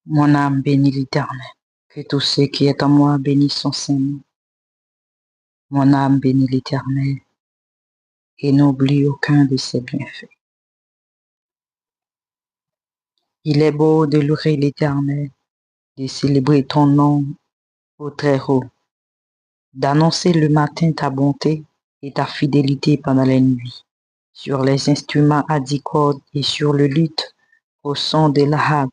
Mon âme bénit l'Éternel, que tout ce qui est en moi bénisse son Saint-Nom. Mon âme bénit l'Éternel et n'oublie aucun de ses bienfaits. Il est beau de louer l'Éternel, de célébrer ton nom au Très-Haut, d'annoncer le matin ta bonté et ta fidélité pendant les nuits, sur les instruments à 10 cordes et sur le luth au son de la harpe.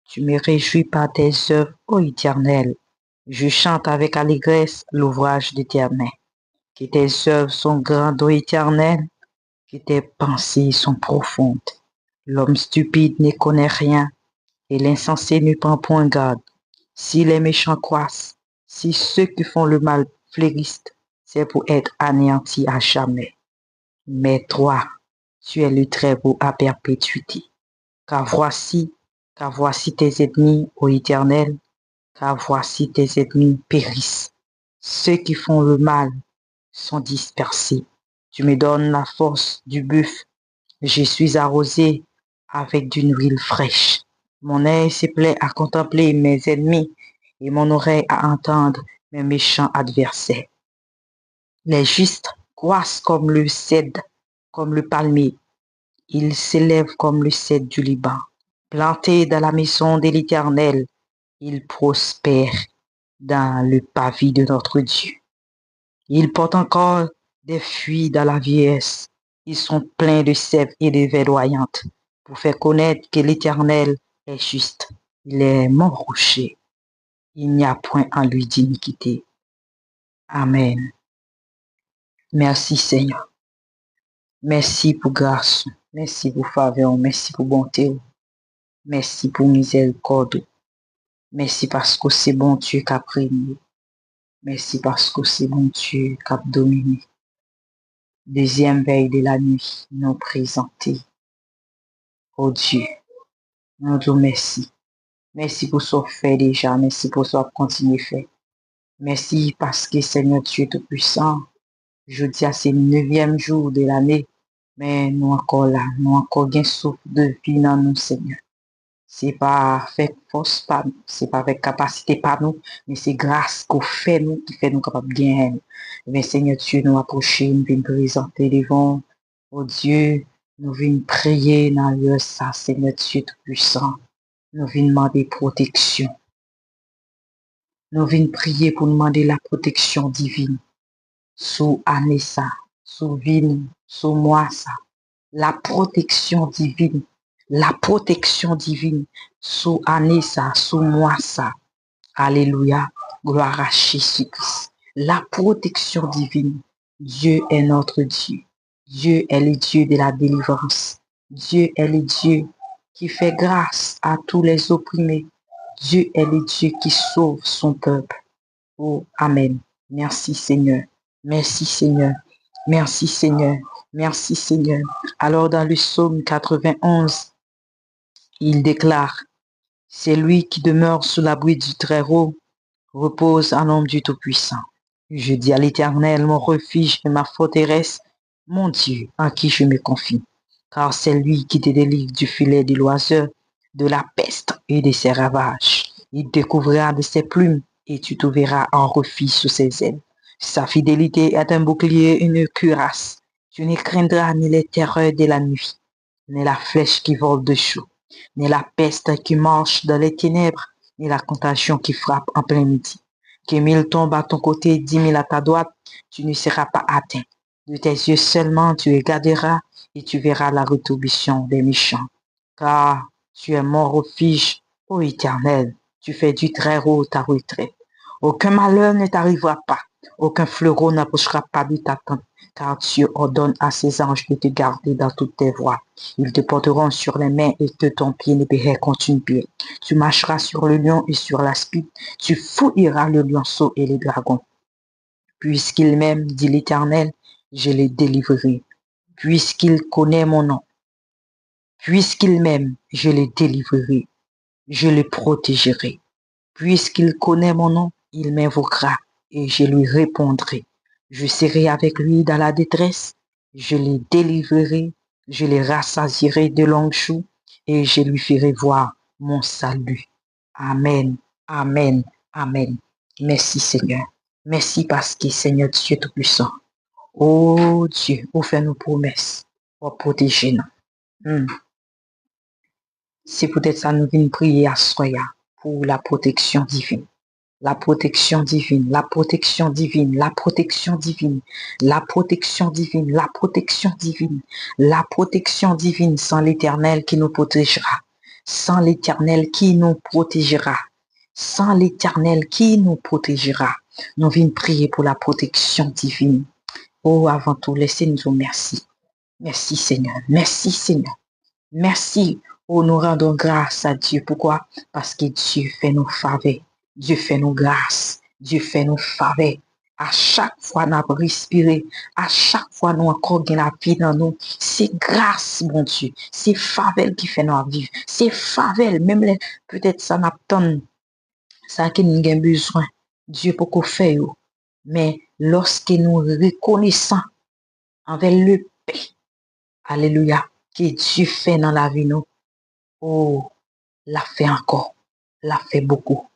Tu me réjouis par tes œuvres, ô Éternel. Je chante avec allégresse l'ouvrage d'Éternel. Que tes œuvres sont grandes, ô Éternel, que tes pensées sont profondes. L'homme stupide ne connaît rien et l'insensé ne prend point garde. Si les méchants croissent, si ceux qui font le mal fleurissent, c'est pour être anéantis à jamais. Mais toi, tu es le Très-Haut à perpétuité. Car voici tes ennemis, ô Éternel, car voici tes ennemis périssent. Ceux qui font le mal sont dispersés. Tu me donnes la force du bœuf. Je suis arrosé avec d'une huile fraîche. Mon œil se plaît à contempler mes ennemis et mon oreille à entendre mes méchants adversaires. Les justes croissent comme le cèdre, comme le palmier. Ils s'élèvent comme le cèdre du Liban. Plantés dans la maison de l'Éternel, ils prospèrent dans le pavis de notre Dieu. Ils portent encore des fruits dans la vieillesse. Ils sont pleins de sève et de verdoyantes pour faire connaître que l'Éternel est juste. Il est mon rocher. Il n'y a point en lui d'iniquité. Amen. Merci Seigneur. Merci pour grâce. Merci pour faveur. Merci pour bonté. Merci pour miséricorde. Merci parce que c'est bon Dieu qui a primé. Merci parce que c'est bon Dieu qui a dominé. Deuxième veille de la nuit, nous présenter. Oh Dieu, nous disons merci. Merci pour ce fait déjà. Merci pour ce que continuer faire. Merci parce que Seigneur Dieu Tout-Puissant, je dis à ce 9e jour de l'année, mais nous encore là, nous encore gain souffle de vie dans nous, Seigneur. C'est pas avec force par nous, c'est pas avec capacité par nous, mais c'est grâce qu'on fait nous qui fait nous capables de gagner. Mais Seigneur Dieu, nous approcher, nous venons présenter devant, oh Dieu, nous venons prier dans le ça, Seigneur Dieu Tout-Puissant. Nous venons demander protection. Nous venons prier pour demander la protection divine sous Anessa, sous Vine, sous moi ça. La protection divine sous Anessa, sous moi ça. Alléluia, gloire à Jésus-Christ. La protection divine. Dieu est notre Dieu. Dieu est le Dieu de la délivrance. Dieu est le Dieu qui fait grâce à tous les opprimés. Dieu est le Dieu qui sauve son peuple. Oh, Amen. Merci Seigneur. Merci Seigneur. Merci Seigneur. Merci Seigneur. Alors dans le psaume 91, il déclare, c'est lui qui demeure sous l'abri du Très-Haut, repose en nom du Tout-Puissant. Je dis à l'Éternel, mon refuge et ma forteresse, mon Dieu, en qui je me confie. Car c'est lui qui te délivre du filet de l'oiseur, de la peste et de ses ravages. Il te couvrira de ses plumes et tu trouveras un refuge sous ses ailes. Sa fidélité est un bouclier et une cuirasse. Tu ne craindras ni les terreurs de la nuit, ni la flèche qui vole de jour, ni la peste qui marche dans les ténèbres, ni la contagion qui frappe en plein midi. Que 1000 tombent à ton côté, 10 000 à ta droite, tu ne seras pas atteint. De tes yeux seulement tu regarderas et tu verras la rétribution des méchants. Car tu es mon refuge, ô Éternel, tu fais du Très-Haut ta retraite. Aucun malheur ne t'arrivera pas, aucun fleuron n'approchera pas de ta tente, car Dieu ordonne à ses anges de te garder dans toutes tes voies. Ils te porteront sur les mains et que ton pied ne pérait contre une pierre. Tu marcheras sur le lion et sur l'aspic, tu fouilleras le lionceau et les dragons. Puisqu'il m'aime, dit l'Éternel, je les délivrerai. Puisqu'il connaît mon nom, puisqu'il m'aime, je les délivrerai. Je le protégerai. Puisqu'il connaît mon nom, il m'invoquera et je lui répondrai. Je serai avec lui dans la détresse, je les délivrerai, je les rassasierai de longs jours et je lui ferai voir mon salut. Amen, amen, amen. Merci Seigneur. Merci parce que Seigneur Dieu Tout-Puissant. Oh Dieu, vous faites nos promesses pour protéger nous. C'est peut-être ça nous venons prier à soya pour la protection divine. La protection divine, la protection divine, la protection divine, la protection divine, la protection divine, la protection divine sans l'Éternel qui nous protégera, sans l'Éternel qui nous protégera, sans l'Éternel qui nous protégera. Nous venons prier pour la protection divine. Oh, avant tout, laissez-nous merci. Merci Seigneur, merci Seigneur, merci. Oh, nous rendons grâce à Dieu. Pourquoi? Parce que Dieu fait nos faveurs. Dieu fait nos grâces. Dieu fait nos faveurs. À chaque fois nous avons respiré, à chaque fois nous encore gagnons la vie dans nous, c'est grâce, mon Dieu. C'est faveur qui fait nous vivre. C'est faveur. Même peut-être ça n'attend, ça qui nous avons besoin. Dieu pour qu'on fait. Mais lorsque nous reconnaissons envers le paix, alléluia, que Dieu fait dans la vie nous, oh, l'a fait encore, l'a fait beaucoup,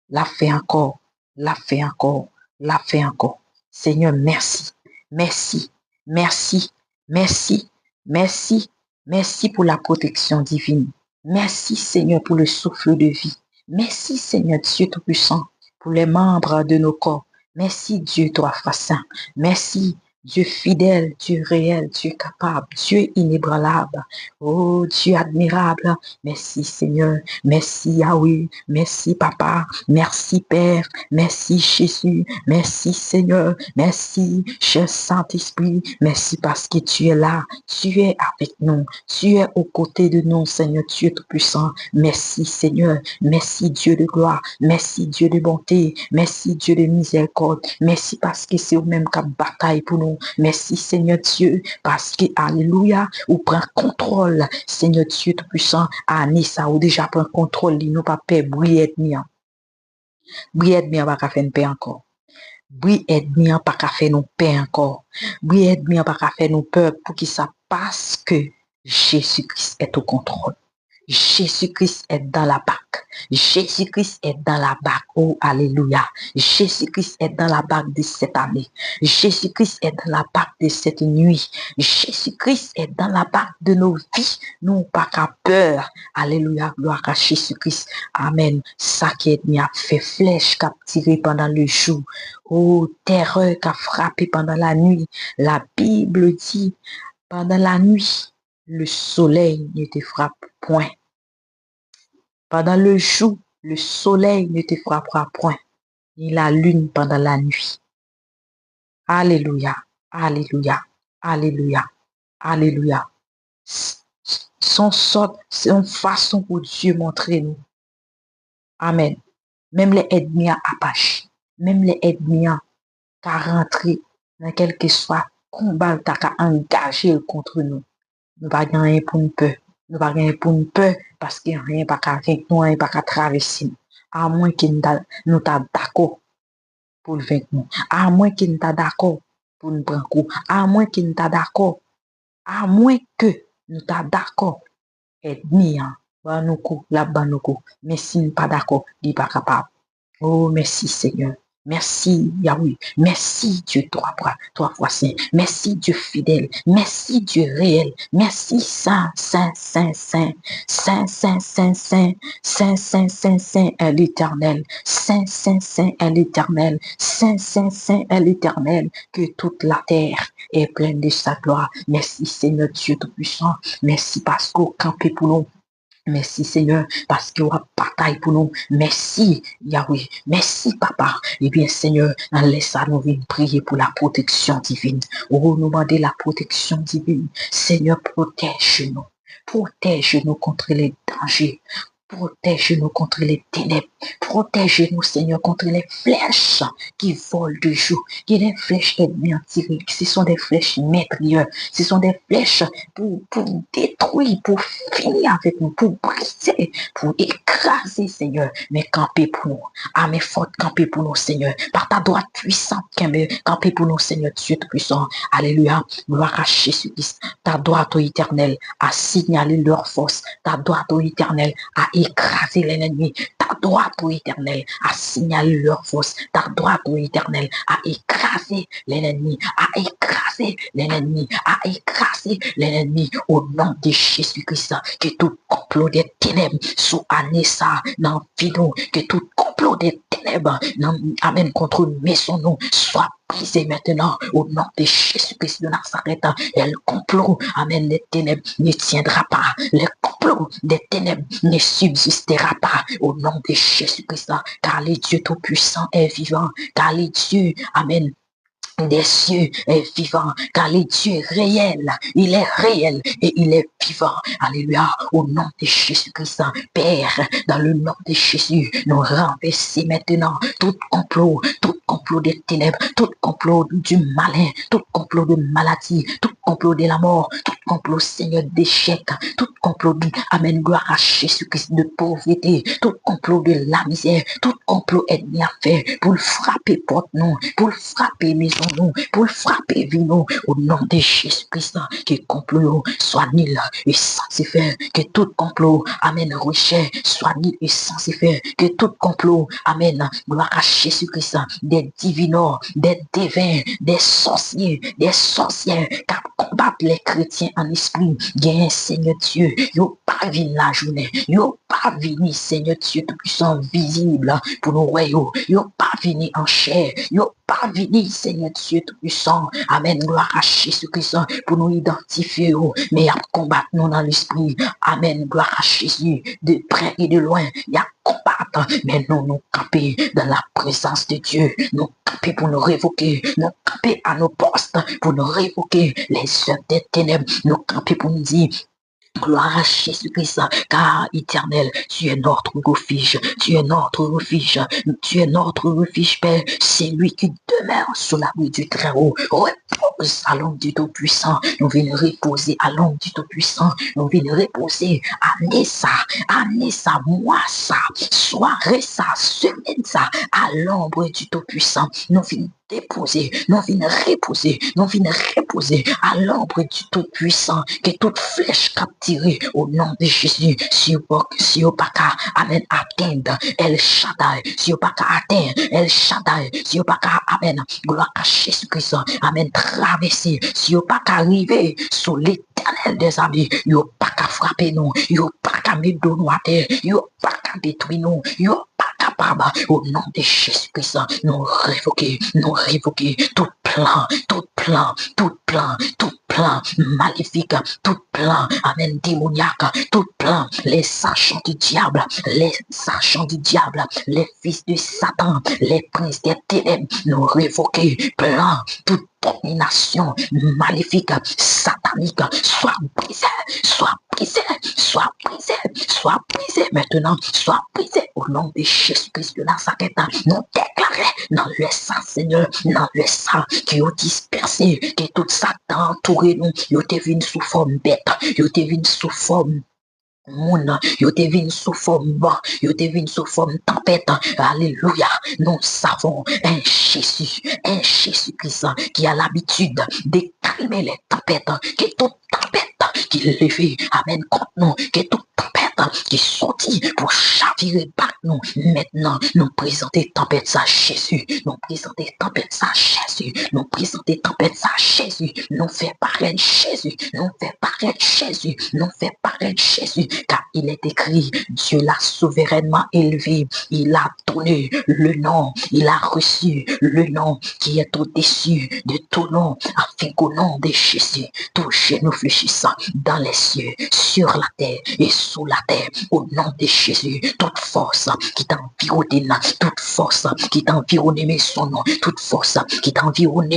l'a fait encore, l'a fait encore, l'a fait encore. Seigneur, merci, merci, merci, merci, merci, merci pour la protection divine. Merci Seigneur pour le souffle de vie. Merci Seigneur Dieu Tout-Puissant pour les membres de nos corps. Merci Dieu toi saint. Merci Dieu fidèle, Dieu réel, Dieu capable, Dieu inébranlable. Oh Dieu admirable. Merci Seigneur. Merci Yahweh. Merci Papa. Merci Père. Merci Jésus. Merci Seigneur. Merci cher Saint-Esprit. Merci parce que tu es là. Tu es avec nous. Tu es aux côtés de nous, Seigneur Dieu Tout-Puissant. Merci Seigneur. Merci Dieu de gloire. Merci Dieu de bonté. Merci Dieu de miséricorde. Merci parce que c'est au même cap bataille pour nous. Merci Seigneur Dieu parce que alléluia, ou prend contrôle. Seigneur Dieu Tout-Puissant, Anissa ou déjà prend contrôle, il nous pas paix, briller mien. Briller mien pas faire une paix encore. Briller mien pas faire nous paix encore. Briller mien pas faire nous peur pour qui ça parce que Jésus-Christ est au contrôle. Jésus-Christ est dans la barque. Jésus-Christ est dans la barque. Oh, alléluia. Jésus-Christ est dans la barque de cette année. Jésus-Christ est dans la barque de cette nuit. Jésus-Christ est dans la barque de nos vies. Nous pas qu'à peur. Alléluia. Gloire à Jésus-Christ. Amen. Ça qui est mis à fait flèche qu'a tiré pendant le jour. Oh, terreur qu'a frappé pendant la nuit. La Bible dit, pendant la nuit, le soleil ne te frappe point. Pendant le jour, le soleil ne te frappera point, ni la lune pendant la nuit. Alléluia, alléluia, alléluia, alléluia. C'est une façon pour Dieu montrer nous. Amen. Même les ennemis à Apache, même les ennemis à rentrer dans quel que soit combat à engager contre nous. Nous pas gagner pour une peur. Nous pas gagner pour une peur parce que rien pas qu'à vaincre nous, rien pas qu'à traverser nous. À moins que nous t'a d'accord pour le vaincre nous. À moins que nous t'a d'accord pour nous prendre coup. À moins que nous t'a d'accord. À moins que nous t'a d'accord. Ennemi, bah nous coup, là-bas nous coup. Mais si nous pas d'accord, il n'est pas capable. Oh, merci Seigneur. Merci Yahweh. Merci Dieu toi fois saint. Merci Dieu fidèle. Merci Dieu réel. Merci Saint, Saint, Saint, Saint, Saint, Saint, Saint, Saint, Saint, Saint, Saint, Saint est l'Éternel. Saint, Saint, Saint est l'Éternel. Saint, Saint, Saint est l'Éternel. Que toute la terre est pleine de sa gloire. Merci Seigneur Dieu Tout-Puissant. Merci parce qu'au campé pour nous. Merci Seigneur, parce qu'il y aura bataille pour nous. Merci Yahweh. Merci Papa. Eh bien Seigneur, laisse nous venir prier pour la protection divine. Oh, nous demander la protection divine. Seigneur, protège-nous. Protège-nous contre les dangers. Protège-nous contre les ténèbres. Protège-nous, Seigneur, contre les flèches qui volent de jour. Qui sont des flèches ennemies tirées. Ce sont des flèches meurtrières. Ce sont des flèches pour détruire, pour finir avec nous, pour briser, pour écraser, Seigneur. Mais camper pour nous. Armée forte, camper pour nous, Seigneur. Par ta droite puissante, camper pour nous, Seigneur Dieu Tout-Puissant. Alléluia. Gloire à Jésus-Christ. Ta droite, ô éternel, a signalé leur force. Ta droite, ô éternel, a écraser l'ennemi. Ta droite, ô Éternel, à signaler leur force. Ta droite, ô Éternel, à écraser l'ennemi, à écraser l'ennemi, à écraser l'ennemi au nom de Jésus-Christ. Que tout complot des ténèbres soit Anessa dans Fido, que tout complot des ténèbres, amen, contre maison nous, soit brisé maintenant au nom de Jésus-Christ de Nazareth. Et le complot, amen, des ténèbres ne tiendra pas. Le complot des ténèbres ne subsistera pas au nom de Jésus-Christ. Car le Dieu Tout-Puissant est vivant. Car le Dieu, amen, des cieux est vivant, car le Dieu est réel, il est réel et il est vivant. Alléluia, au nom de Jésus-Christ, Père, dans le nom de Jésus, nous renversons maintenant tout complot des ténèbres, tout complot du malin, tout complot de maladie, tout complot de la mort, tout complot, Seigneur, d'échec, tout complot de, amen, gloire à Jésus-Christ, de pauvreté, tout complot de la misère, tout complot ennemi à faire pour le frapper porte nous, pour le frapper maison nous, pour le frapper vie nous, au nom de Jésus-Christ, que complot soit nul et sans effet, que tout complot, amen, recherche soit nul et sans effet, que tout complot, amen, gloire à Jésus-Christ, des divinors, des devins, des sorciers, des sorcières, qui combattent les chrétiens en esprit, bien Seigneur Dieu, yo pas vini la journée, yo pas vini Seigneur Dieu tout-puissant visible pour nous royaux, yo pas vini en chair, yo pas vini Seigneur Dieu tout-puissant, amen, gloire à Jésus-Christ pour nous identifier, mais à combattre nous dans l'esprit, amen, gloire à Jésus, de près et de loin, il y a combattre, mais nous camper dans la présence de Dieu, nous camper pour nous révoquer, nous camper à nos postes pour nous révoquer les œuvres des ténèbres, nous camper pour nous dire gloire à Jésus-Christ, car éternel, tu es notre refuge, tu es notre refuge, tu es notre refuge, Père, c'est lui qui demeure sous l'abri du Très-Haut. Repose à l'ombre du Tout-Puissant, nous venons reposer à l'ombre du Tout-Puissant, nous venons reposer année ça, mois ça, soirée ça, semaine ça, à l'ombre du Tout-Puissant, nous venons déposer, nous venons reposer à l'ombre du Tout-Puissant, que toute flèche capturée au nom de Jésus, si au pas amen, atteindre El Shaddai, si au pas atteindre El Shaddai, si au pas amen, gloire à Jésus-Christ, amen, traverser, si au pas arriver sous l'Éternel des amis, yo pas frapper nous, yo pas mettre de nous à terre, yo pas détruire nous, yo pas capable, au nom de Jésus-Christ, nous révoquer tout plan maléfique, tout plan, amen, démoniaque, tout plan, les sachants du diable, les fils de Satan, les princes des ténèbres, nous révoquer plan, toute domination maléfique, satanique, soit brisé maintenant, soit brisé au nom de Jésus-Christ de Nazareth. Nous déclarons dans le sang, Seigneur, dans le sang qui ont dispersé, que tout Satan entouré nous, ils ont devenu sous forme bête, ils ont devenu sous forme moun, yo te vin sous forme vent, yo te vin sous forme tempête. Alléluia. Nous savons un Jésus-Christ qui a l'habitude de calmer les tempêtes, que toute tempête qui levait, amen, contre nous, que toute tempête qui sortit pour chavirer par nous. Maintenant, nous présenter tempête à Jésus, nous présenter tempête à Jésus, nous présenter tempête à Jésus, nous fait paraître Jésus, nous fait paraître Jésus, nous fait paraître Jésus, car il est écrit, Dieu l'a souverainement élevé, il a donné le nom, il a reçu le nom qui est au-dessus de tout nom, afin qu'au nom de Jésus, tout genou fléchissant dans les cieux, sur la terre et sous la terre, au nom de Jésus, toute force qui t'environne, toute force qui t'environne, mais son nom, toute force qui t'environne,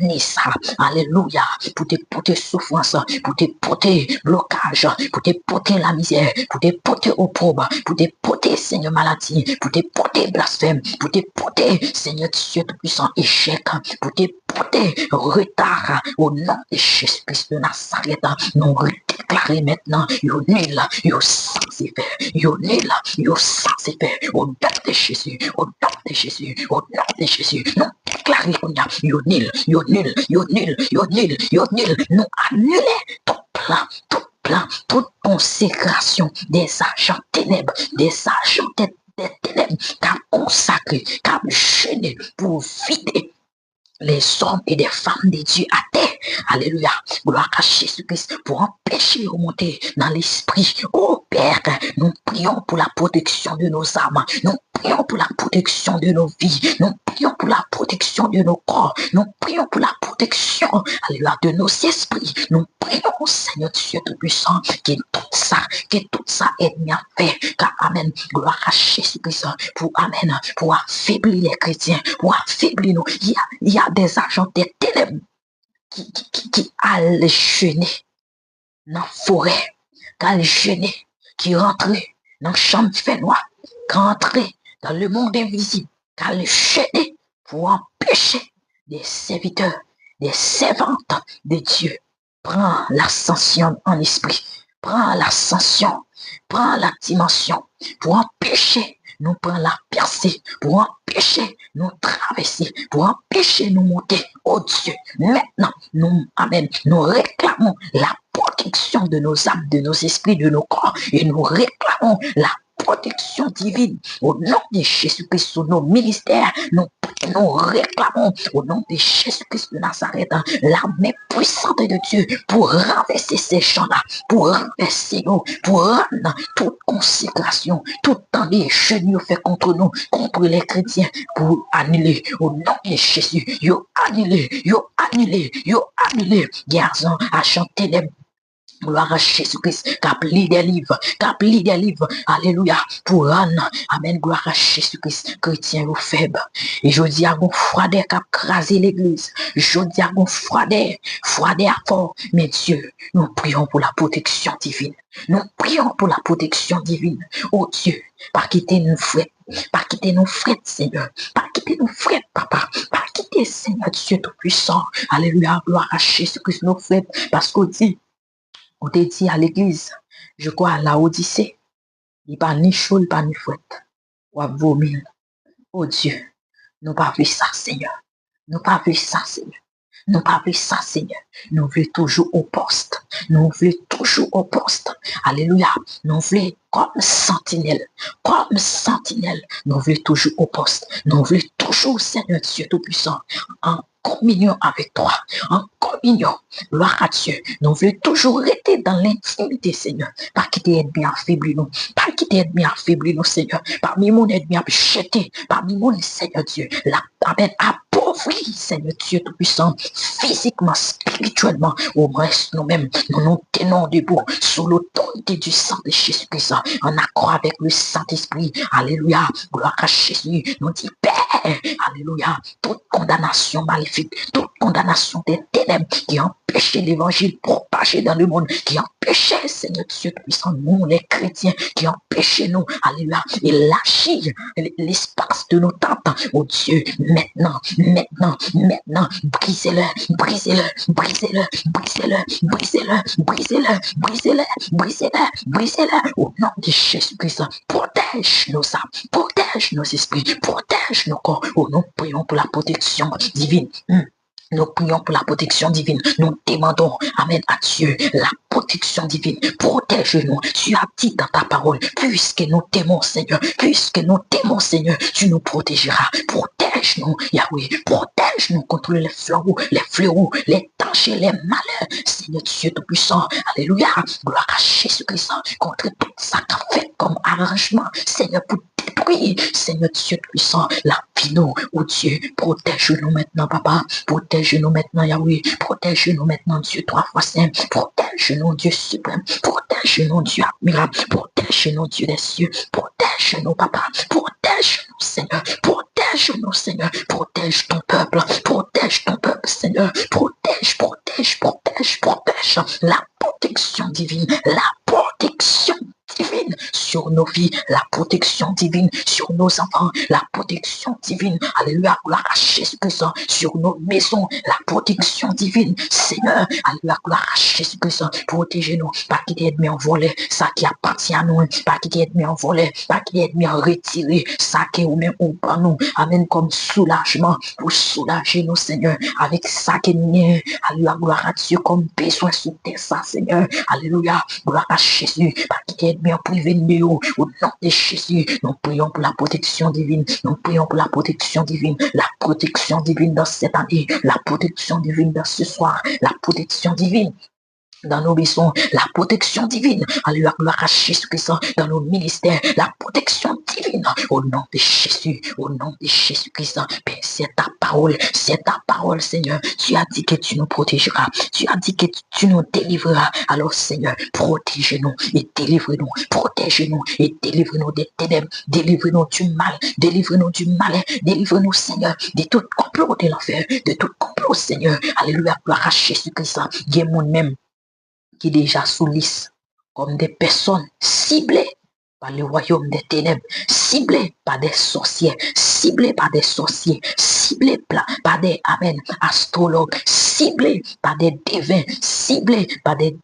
Anissa, alléluia, pour te porter souffrance, pour te porter blocage, pour te porter la misère, pour te porter opprobre, pour te porter, Seigneur, maladie, pour te porter blasphème, pour te porter, Seigneur Dieu tout-puissant, échec, pour te porter retard, au nom de Jésus-Christ de Nazareth, nous déclarer maintenant, yo nul, yo sans effet, yo nul, yo sans effet, au nom de Jésus, au nom de Jésus, au nom de Jésus, nous déclarer qu'on y a, yo nul, nous annuler tout plan, toute consécration des agents ténèbres, des agents des ténèbres, qu'a consacré, qu'a jeûné pour vider les hommes et des femmes de Dieu à terre. Alléluia. Gloire à Jésus-Christ pour empêcher de remonter dans l'esprit. Oh Père, nous prions pour la protection de nos âmes. Nous prions pour la protection de nos vies. Nous prions pour la protection de nos corps. Nous prions pour la protection, alléluia, de nos esprits. Nous prions, Seigneur Dieu Tout-Puissant, que tout ça est bien fait. Car, Amen, gloire à Jésus-Christ, pour, Amen, pour affaiblir les chrétiens, pour affaiblir nous. Il y a des agents des ténèbres qui allent jeûner dans la forêt, qui allent jeûner, qui rentrent dans la chambre fait noir, qui rentrent dans le monde invisible, qui allent jeûner pour empêcher des serviteurs, des servantes de Dieu. Prends l'ascension en esprit, prends l'ascension, prends la dimension pour empêcher nous prendre la percée, pour empêcher nous traverser, pour empêcher nous monter au Dieu. Maintenant, nous, Amen, nous réclamons la protection de nos âmes, de nos esprits, de nos corps, et nous réclamons la protection divine au nom de Jésus-Christ sur nos ministères. Nous réclamons au nom de Jésus-Christ de Nazareth la main puissante de Dieu pour renverser ces gens-là, pour renverser nous, pour rendre toute consécration, tout temps des genoux fait contre nous, contre les chrétiens, pour annuler au nom de Jésus. Yo annulé, garçon à chanter les gloire à Jésus-Christ, cap lit des livres, alléluia, pour rendre, amen, gloire à Jésus-Christ, chrétien ou faible. Et je dis à mon froideur cap craser l'église, je dis à mon froideur fort, mais Dieu, nous prions pour la protection divine, nous prions pour la protection divine, oh Dieu, pas quitter nos frères, Seigneur, pas quitter nos frères, papa, pas quitter, Seigneur Dieu Tout-Puissant, alléluia, gloire à Jésus-Christ, nos frères, parce qu'on dit, on te dit à l'église, je crois à la Odyssée, il n'y a pas ni chaud, pas ni fouette. Ou à vomir. Oh Dieu, nous pas vu ça, Seigneur. Nous pas vu ça, Seigneur. Nous pas vu ça, Seigneur. Nous voulons toujours au poste. Nous voulons toujours au poste. Alléluia. Nous voulons comme sentinelle. Nous voulons toujours au poste. Nous voulons toujours, Seigneur Dieu Tout-Puissant, en communion avec toi, en communion, gloire à Dieu. Nous voulons toujours rester dans l'intimité, Seigneur. Pas quitter ennemi affaibli nous. Pas quitter ennemi affaibli nous, Seigneur. Parmi mon ennemi jeté, parmi mon Seigneur Dieu, la amen, appauvri, Seigneur Dieu Tout-Puissant, physiquement, spirituellement, au moins nous-mêmes, nous nous tenons debout sous l'autorité du sang de Jésus-Christ, en accord avec le Saint-Esprit. Alléluia, gloire à Jésus. Nous dit Père, alléluia, toute condamnation maléfique, toute condamnation des ténèbres qui empêchait l'évangile propagé dans le monde, qui empêchait, Seigneur Dieu Tout-Puissant, nous les chrétiens, qui empêchait nous, alléluia, et lâcher l'espace de nos tentes, oh Dieu, maintenant, brisez-le, au nom de Jésus-Christ. Protège nos âmes, protège nos esprits, protège nos corps. Oh, nous prions pour la protection divine. Nous prions pour la protection divine. Nous demandons, amen, à Dieu, la protection divine. Protège-nous. Tu as dit dans ta parole, puisque nous t'aimons, Seigneur, tu nous protégeras. Protège-nous, Yahweh. Protège-nous contre les fléaux, les dangers, les malheurs. Seigneur Dieu Tout-Puissant, alléluia. Gloire à Jésus-Christ, contre tout ça qu'a fait comme arrangement, Seigneur, pour détruire, Seigneur Dieu Tout-Puissant, la vie, nous, oh Dieu, protège-nous maintenant, Papa. Protège-nous maintenant, Yahweh. Protège-nous maintenant, Dieu, 3 fois saint. Protège-nous, Dieu suprême. Protège-nous, Dieu admirable. Protège-nous, Dieu des cieux. Protège-nous, Papa. Protège-nous, Seigneur. Protège-nous, Seigneur. Protège ton peuple. Protège ton peuple, Seigneur. Protège. La protection divine. La protection divine sur nos vies, la protection divine sur nos enfants, la protection divine, alléluia, gloire à Jésus-Christ, sur nos maisons, la protection divine, Seigneur, alléluia, gloire à Jésus-Christ, protégez-nous, pas qu'il y ait ennemi en volé, ça qui appartient à nous, pas qu'il y ait ennemi en volé, pas qu'il y ait ennemi en retiré, ça qui est ou même ou pas nous, amen, comme soulagement, pour soulager nos Seigneur, avec ça qui est, alléluia, gloire à Dieu, comme besoin sous terre, ça, Seigneur, alléluia, gloire à Jésus, pas qu'il y ait ennemi en privé de nous, au nom de Jésus, nous prions pour la protection divine, nous prions pour la protection divine, la protection divine dans cette année, la protection divine dans ce soir, la protection divine dans nos maisons, la protection divine, alléluia, gloire à Jésus-Christ, dans nos ministères, la protection divine, au nom de Jésus, au nom de Jésus-Christ, c'est ta parole, Seigneur, tu as dit que tu nous protégeras, tu as dit que tu nous délivreras, alors Seigneur, protège-nous et délivre-nous, protège-nous et délivre-nous des ténèbres, délivre-nous du mal, délivre-nous du malin, délivre-nous, Seigneur, de tout complot de l'enfer, de tout complot, Seigneur, alléluia, gloire à Jésus-Christ, il y a mon même qui déjà sous liste comme des personnes ciblées par le royaume des ténèbres, ciblées par des sorciers, ciblées par des sorciers, ciblées par des amen, astrologues, ciblées par des divins, ciblées par des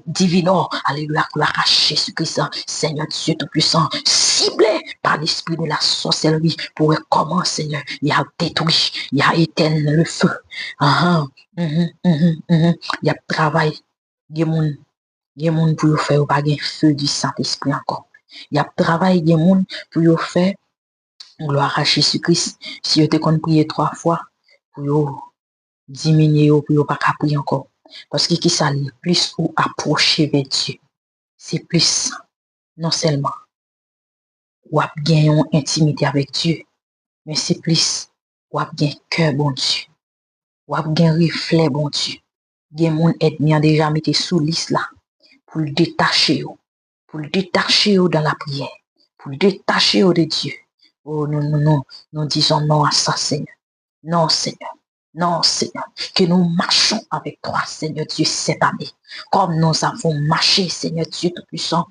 divinors, alléluia, gloire à Jésus-Christ, Seigneur Dieu Tout-Puissant, ciblées par l'esprit de la sorcellerie, pour comment, Seigneur, il a détruit, il a éteint le feu, il y a travail. Il y a moun pour faire pas un feu du Saint-Esprit encore. Il y a travail, il y a moun pour faire gloire à Jésus-Christ. Si vous te qu'on prier 3 fois, pour diminuer, pour pas prier encore. Parce que qui ça lit plus ou approcher vers Dieu. C'est plus, non seulement, ou à gagner une intimité avec Dieu, mais c'est plus, ou à gagner cœur bon Dieu. Ou à gagner reflet bon Dieu. Il y a moun ennemi a déjà mis sous liste là. Pour le détacher, dans la prière, pour le détacher de Dieu. Oh non, nous disons non à ça, Seigneur. Non, Seigneur. Non, Seigneur. Que nous marchons avec toi, Seigneur Dieu, cette année. Comme nous avons marché, Seigneur Dieu Tout-Puissant.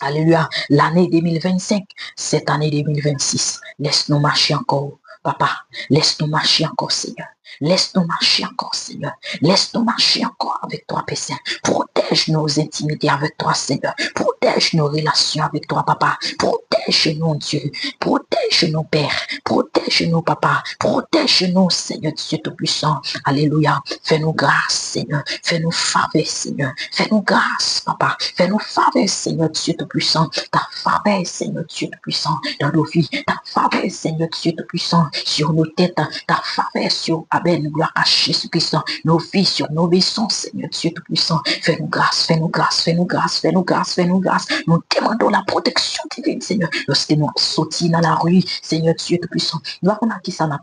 Alléluia. L'année 2025, cette année 2026. Laisse-nous marcher encore. Papa, laisse-nous marcher encore, Seigneur. Laisse-nous marcher encore, Seigneur. Laisse-nous marcher encore avec toi, Père Saint. Protège nos intimités avec toi, Seigneur. Protège nos relations avec toi, Papa. Protège-nous, Dieu. Protège-nous, Père. Protège-nous, Papa. Protège-nous, Seigneur Dieu Tout-Puissant. Alléluia. Fais-nous grâce, Seigneur. Fais-nous faveur, Seigneur. Fais-nous grâce, Papa. Fais-nous faveur, Seigneur Dieu Tout-Puissant. Ta faveur, Seigneur Dieu Tout-Puissant, dans nos vies. Ta faveur, Seigneur Dieu Tout-Puissant, sur nos têtes. Ta faveur sur Amen, gloire à Jésus-Christ, nos vies, sur nos maisons, Seigneur Dieu Tout-Puissant. Fais-nous grâce, fais-nous grâce, fais-nous grâce, fais-nous grâce, fais-nous grâce. Nous demandons la protection divine, Seigneur. Lorsque nous sortis dans la rue, Seigneur Dieu Tout-Puissant, nous avons à qui ça n'a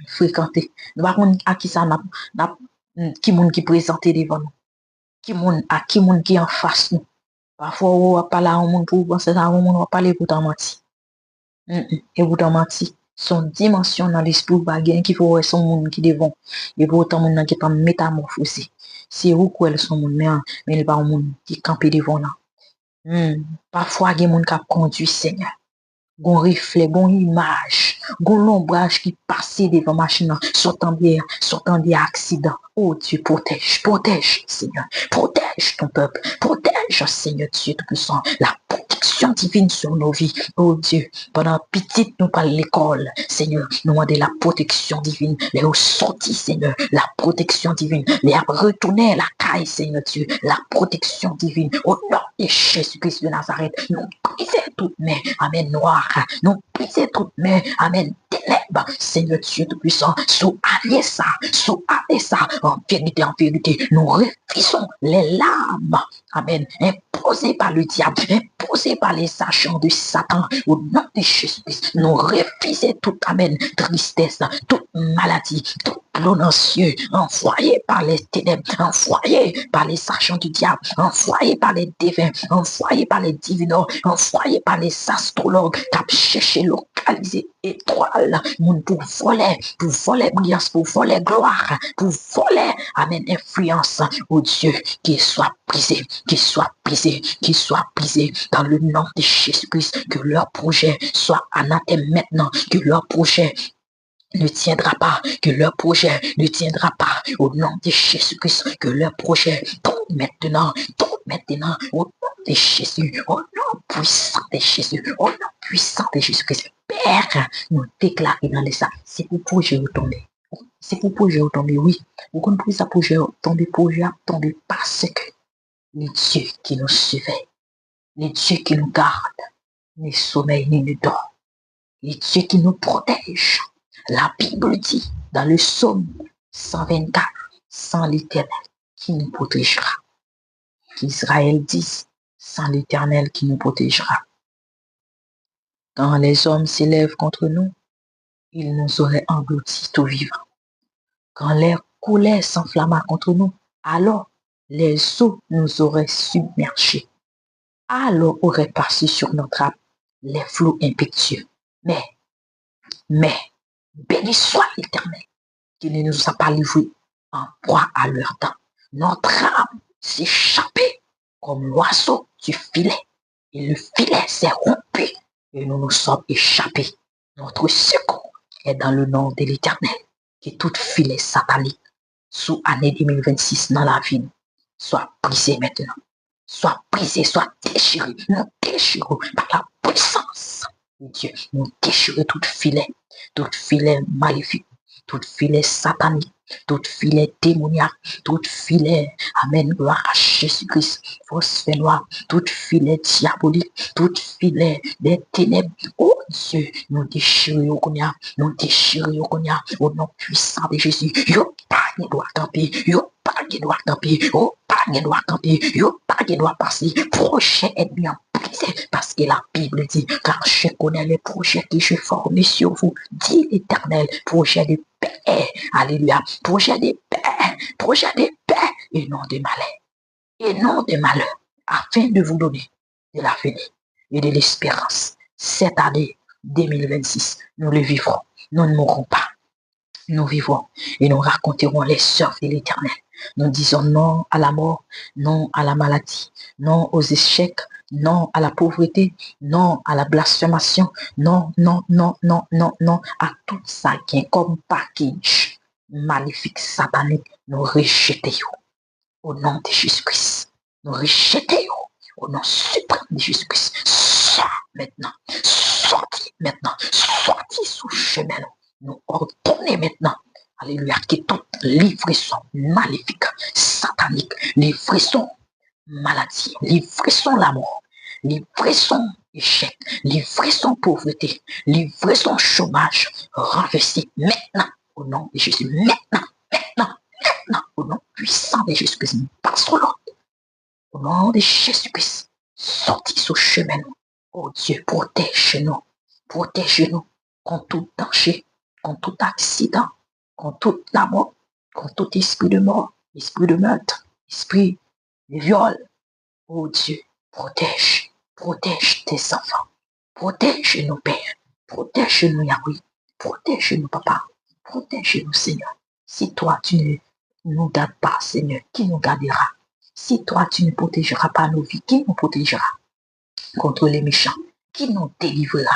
fréquenté. Nous avons à qui ça n'a qui monde qui présenté devant nous. À qui monde qui en face nous. Parfois, on va parler à un monde pour penser à un monde, on va parler pour t'en mentir. Et pour t'en mentir. Son dimension dans l'esprit baguette qui faut son monde qui devant et pour autant monde qui pas métamorphosé c'est où quoi son monde mais il pas un monde qui camper devant là parfois il y a monde qui conduit Seigneur gon reflet bon image gon ombrage qui passe devant machine sortant des accidents. Oh Dieu, protège Seigneur, protège ton peuple, protège Seigneur Dieu Tout-Puissant, la protection divine sur nos vies. Oh Dieu, pendant petite nous par l'école, Seigneur, nous demandons la protection divine, les sorties, Seigneur, la protection divine, les retourner à la caille, Seigneur Dieu, la protection divine, au nom de Jésus-Christ de Nazareth, nous brisons toutes mains, amen, noires, nous brisons toutes mains, amen, ténèbres, Seigneur Dieu Tout-Puissant, sous ça, en vérité, nous refusons les larmes, amen, imposées par le diable, imposées par les agents de Satan, au nom de Jésus-Christ, nous refusons toute, amen, tristesse, toute maladie, tout plan anxieux, envoyé par les ténèbres, envoyé par les agents du diable, envoyé par les divins, envoyé par les divinors, envoyé par les astrologues, qui cherché le localiser étoile, moun pour voler brillance, pour voler gloire, pour voler, amen, influence, oh Dieu, qu'il soit brisé, qu'il soit brisé, qu'il soit brisé dans le nom de Jésus-Christ, que leur projet soit anathème maintenant, que leur projet ne tiendra pas, que leur projet ne tiendra pas au nom de Jésus-Christ, que leur projet tombe maintenant, au nom de Jésus, au nom puissant de Jésus, au nom puissant de Jésus-Christ. Père, nous déclarons dans les ça, c'est pour projet retomber. C'est pour projet retomber, oui. Vous comprenez ça, projet tomber parce que les dieux qui nous suivaient, les dieux qui nous gardent, ni sommeil ni ne dort, les dieux qui nous protègent. La Bible dit dans le psaume 124, sans l'Éternel qui nous protégera. Qu'Israël dise, sans l'Éternel qui nous protégera. Quand les hommes s'élèvent contre nous, ils nous auraient engloutis tout vivant. Quand l'air coulait s'enflamma contre nous, alors les eaux nous auraient submergés. Alors auraient passé sur notre âme les flots impétueux. Mais, béni soit l'Éternel, qui ne nous a pas livrés en proie à leur temps. Notre âme s'échappait comme l'oiseau du filet, et le filet s'est rompu, et nous nous sommes échappés. Notre secours est dans le nom de l'Éternel, que tout filet satanique sous année 2026 dans la vie soit brisé maintenant, soit brisé, soit déchiré. Nous déchirons par la puissance de Dieu. Nous déchirons tout filet maléfique, tout filet satanique, tout filet démoniaque, tout filet, amen, gloire à Jésus-Christ, fausse fait noire, tout filet diabolique, tout filet des ténèbres. Oh Dieu, nous déchirons au nom puissant de Jésus. Yo pas doit camper, yo pas doit camper, oh pas doit camper, yo pas doit passer. Prochain ennemi en parce que la Bible dit, car je connais les projets que je forme sur vous, dit l'Éternel, projet de paix, alléluia, projet de paix, et non de malheur, afin de vous donner de l'avenir et de l'espérance. Cette année 2026, nous le vivrons, nous ne mourrons pas. Nous vivons et nous raconterons les œuvres de l'Éternel. Nous disons non à la mort, non à la maladie, non aux échecs, non à la pauvreté, non à la blasphémation, non à tout ça qui est comme package maléfique, satanique. Nous rejetons au nom de Jésus-Christ. Nous rejetons au nom suprême de Jésus-Christ. Sortez maintenant, sortez sous chemin. Nous ordonnons maintenant, alléluia, que toute livraison maléfique, satanique, livraison maladie, livraison la mort, livraison échec, livraison pauvreté, livraison chômage, renversée maintenant au nom de Jésus, maintenant, au nom puissant de Jésus-Christ, nous passons l'ordre, au nom de Jésus-Christ, sortez sous chemin. Oh Dieu, protège-nous contre tout danger, contre tout accident, contre toute la mort, contre tout esprit de mort, esprit de meurtre, esprit de viol. Oh Dieu, protège tes enfants, protège-nous Père, protège-nous Yahweh, protège-nous Papa, protège-nous Seigneur. Si toi tu ne nous gardes pas Seigneur, qui nous gardera? Si toi tu ne protégeras pas nos vies, qui nous protégera contre les méchants? Qui nous délivrera?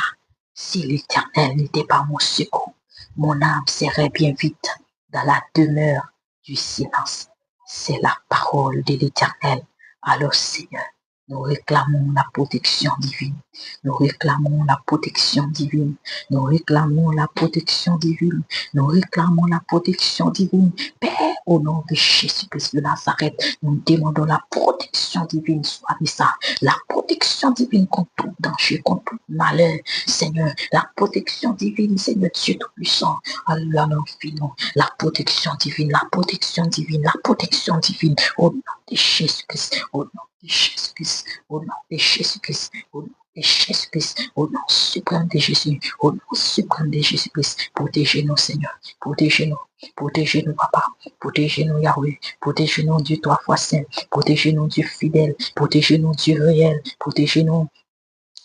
Si l'Éternel n'était pas mon secours, mon âme serait bien vite dans la demeure du silence. C'est la parole de l'Éternel. Alors Seigneur, nous réclamons la protection divine. Nous réclamons la protection divine. Nous réclamons la protection divine. Nous réclamons la protection divine. Père, au nom de Jésus-Christ de Nazareth, nous demandons la protection divine. Soit ça, la protection divine contre tout danger, contre tout malheur. Seigneur, la protection divine, Seigneur Dieu Tout-Puissant. Allah, non, la protection divine, la protection divine, la protection divine. Au nom de Jésus-Christ, au nom de Jésus-Christ, au nom de Jésus-Christ, au nom de Jésus-Christ, au nom suprême de Jésus, au nom suprême de Jésus-Christ. Protégez-nous, Seigneur, protégez-nous, Papa, protégez-nous, Yahweh, protégez-nous, Dieu trois fois saint, protégez-nous, Dieu fidèle, protégez-nous, Dieu réel, protégez-nous,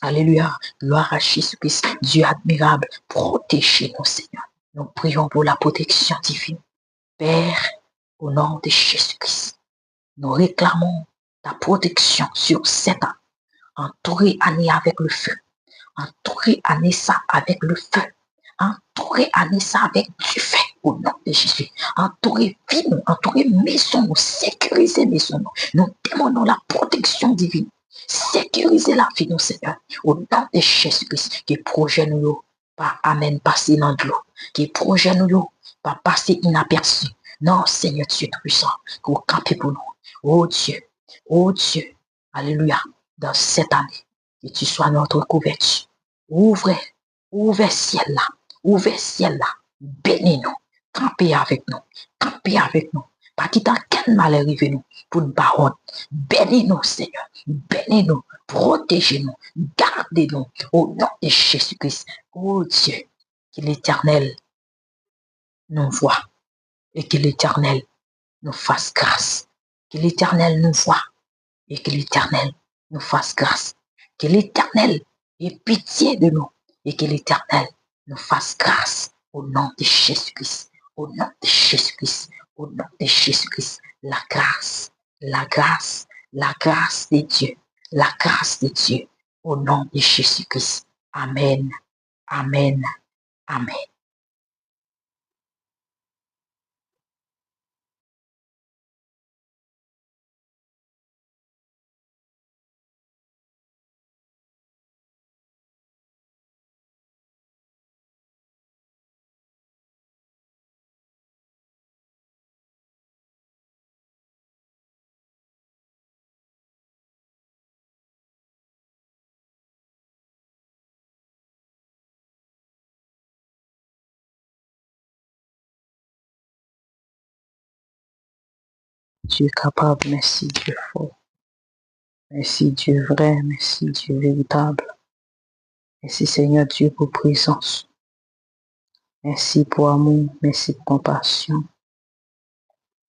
Alléluia. Gloire à Jésus-Christ. Dieu admirable. Protégez-nous, Seigneur. Nous prions pour la protection divine. Père, au nom de Jésus-Christ, nous réclamons ta protection sur cette année. Entourez année avec le feu. Entourez Anessa avec le feu. Entourez Anessa avec du feu au nom de Jésus. Entourez vie, entourez maison, nous sécurisez maison. Nous demandons la protection divine. Sécurisez la vie, nous Seigneur. Au nom de Jésus-Christ, qui projet nous, pas amen, passer dans de l'eau. Qui projet nous, pas passer inaperçu. Non, Seigneur Dieu tout-puissant, que vous campez pour nous. Oh Dieu, alléluia, dans cette année, que tu sois notre couverture. Ouvrez ciel là, bénis-nous, campez avec nous, pas quitter quel mal arrive nous, pour une parole, bénis-nous Seigneur, bénis-nous, protégez-nous, gardez-nous, au nom de Jésus-Christ, oh Dieu, que l'Éternel nous voit, et que l'Éternel nous fasse grâce, que l'Éternel nous voit, et que l'Éternel nous fasse grâce, que l'Éternel ait pitié de nous, et que l'Éternel nous fasse grâce au nom de Jésus-Christ, au nom de Jésus-Christ, au nom de Jésus-Christ. La grâce de Dieu, la grâce de Dieu, au nom de Jésus-Christ. Amen, amen, amen. Dieu capable, merci Dieu fort. Merci Dieu vrai, merci Dieu véritable. Merci Seigneur Dieu pour présence. Merci pour amour, merci pour compassion.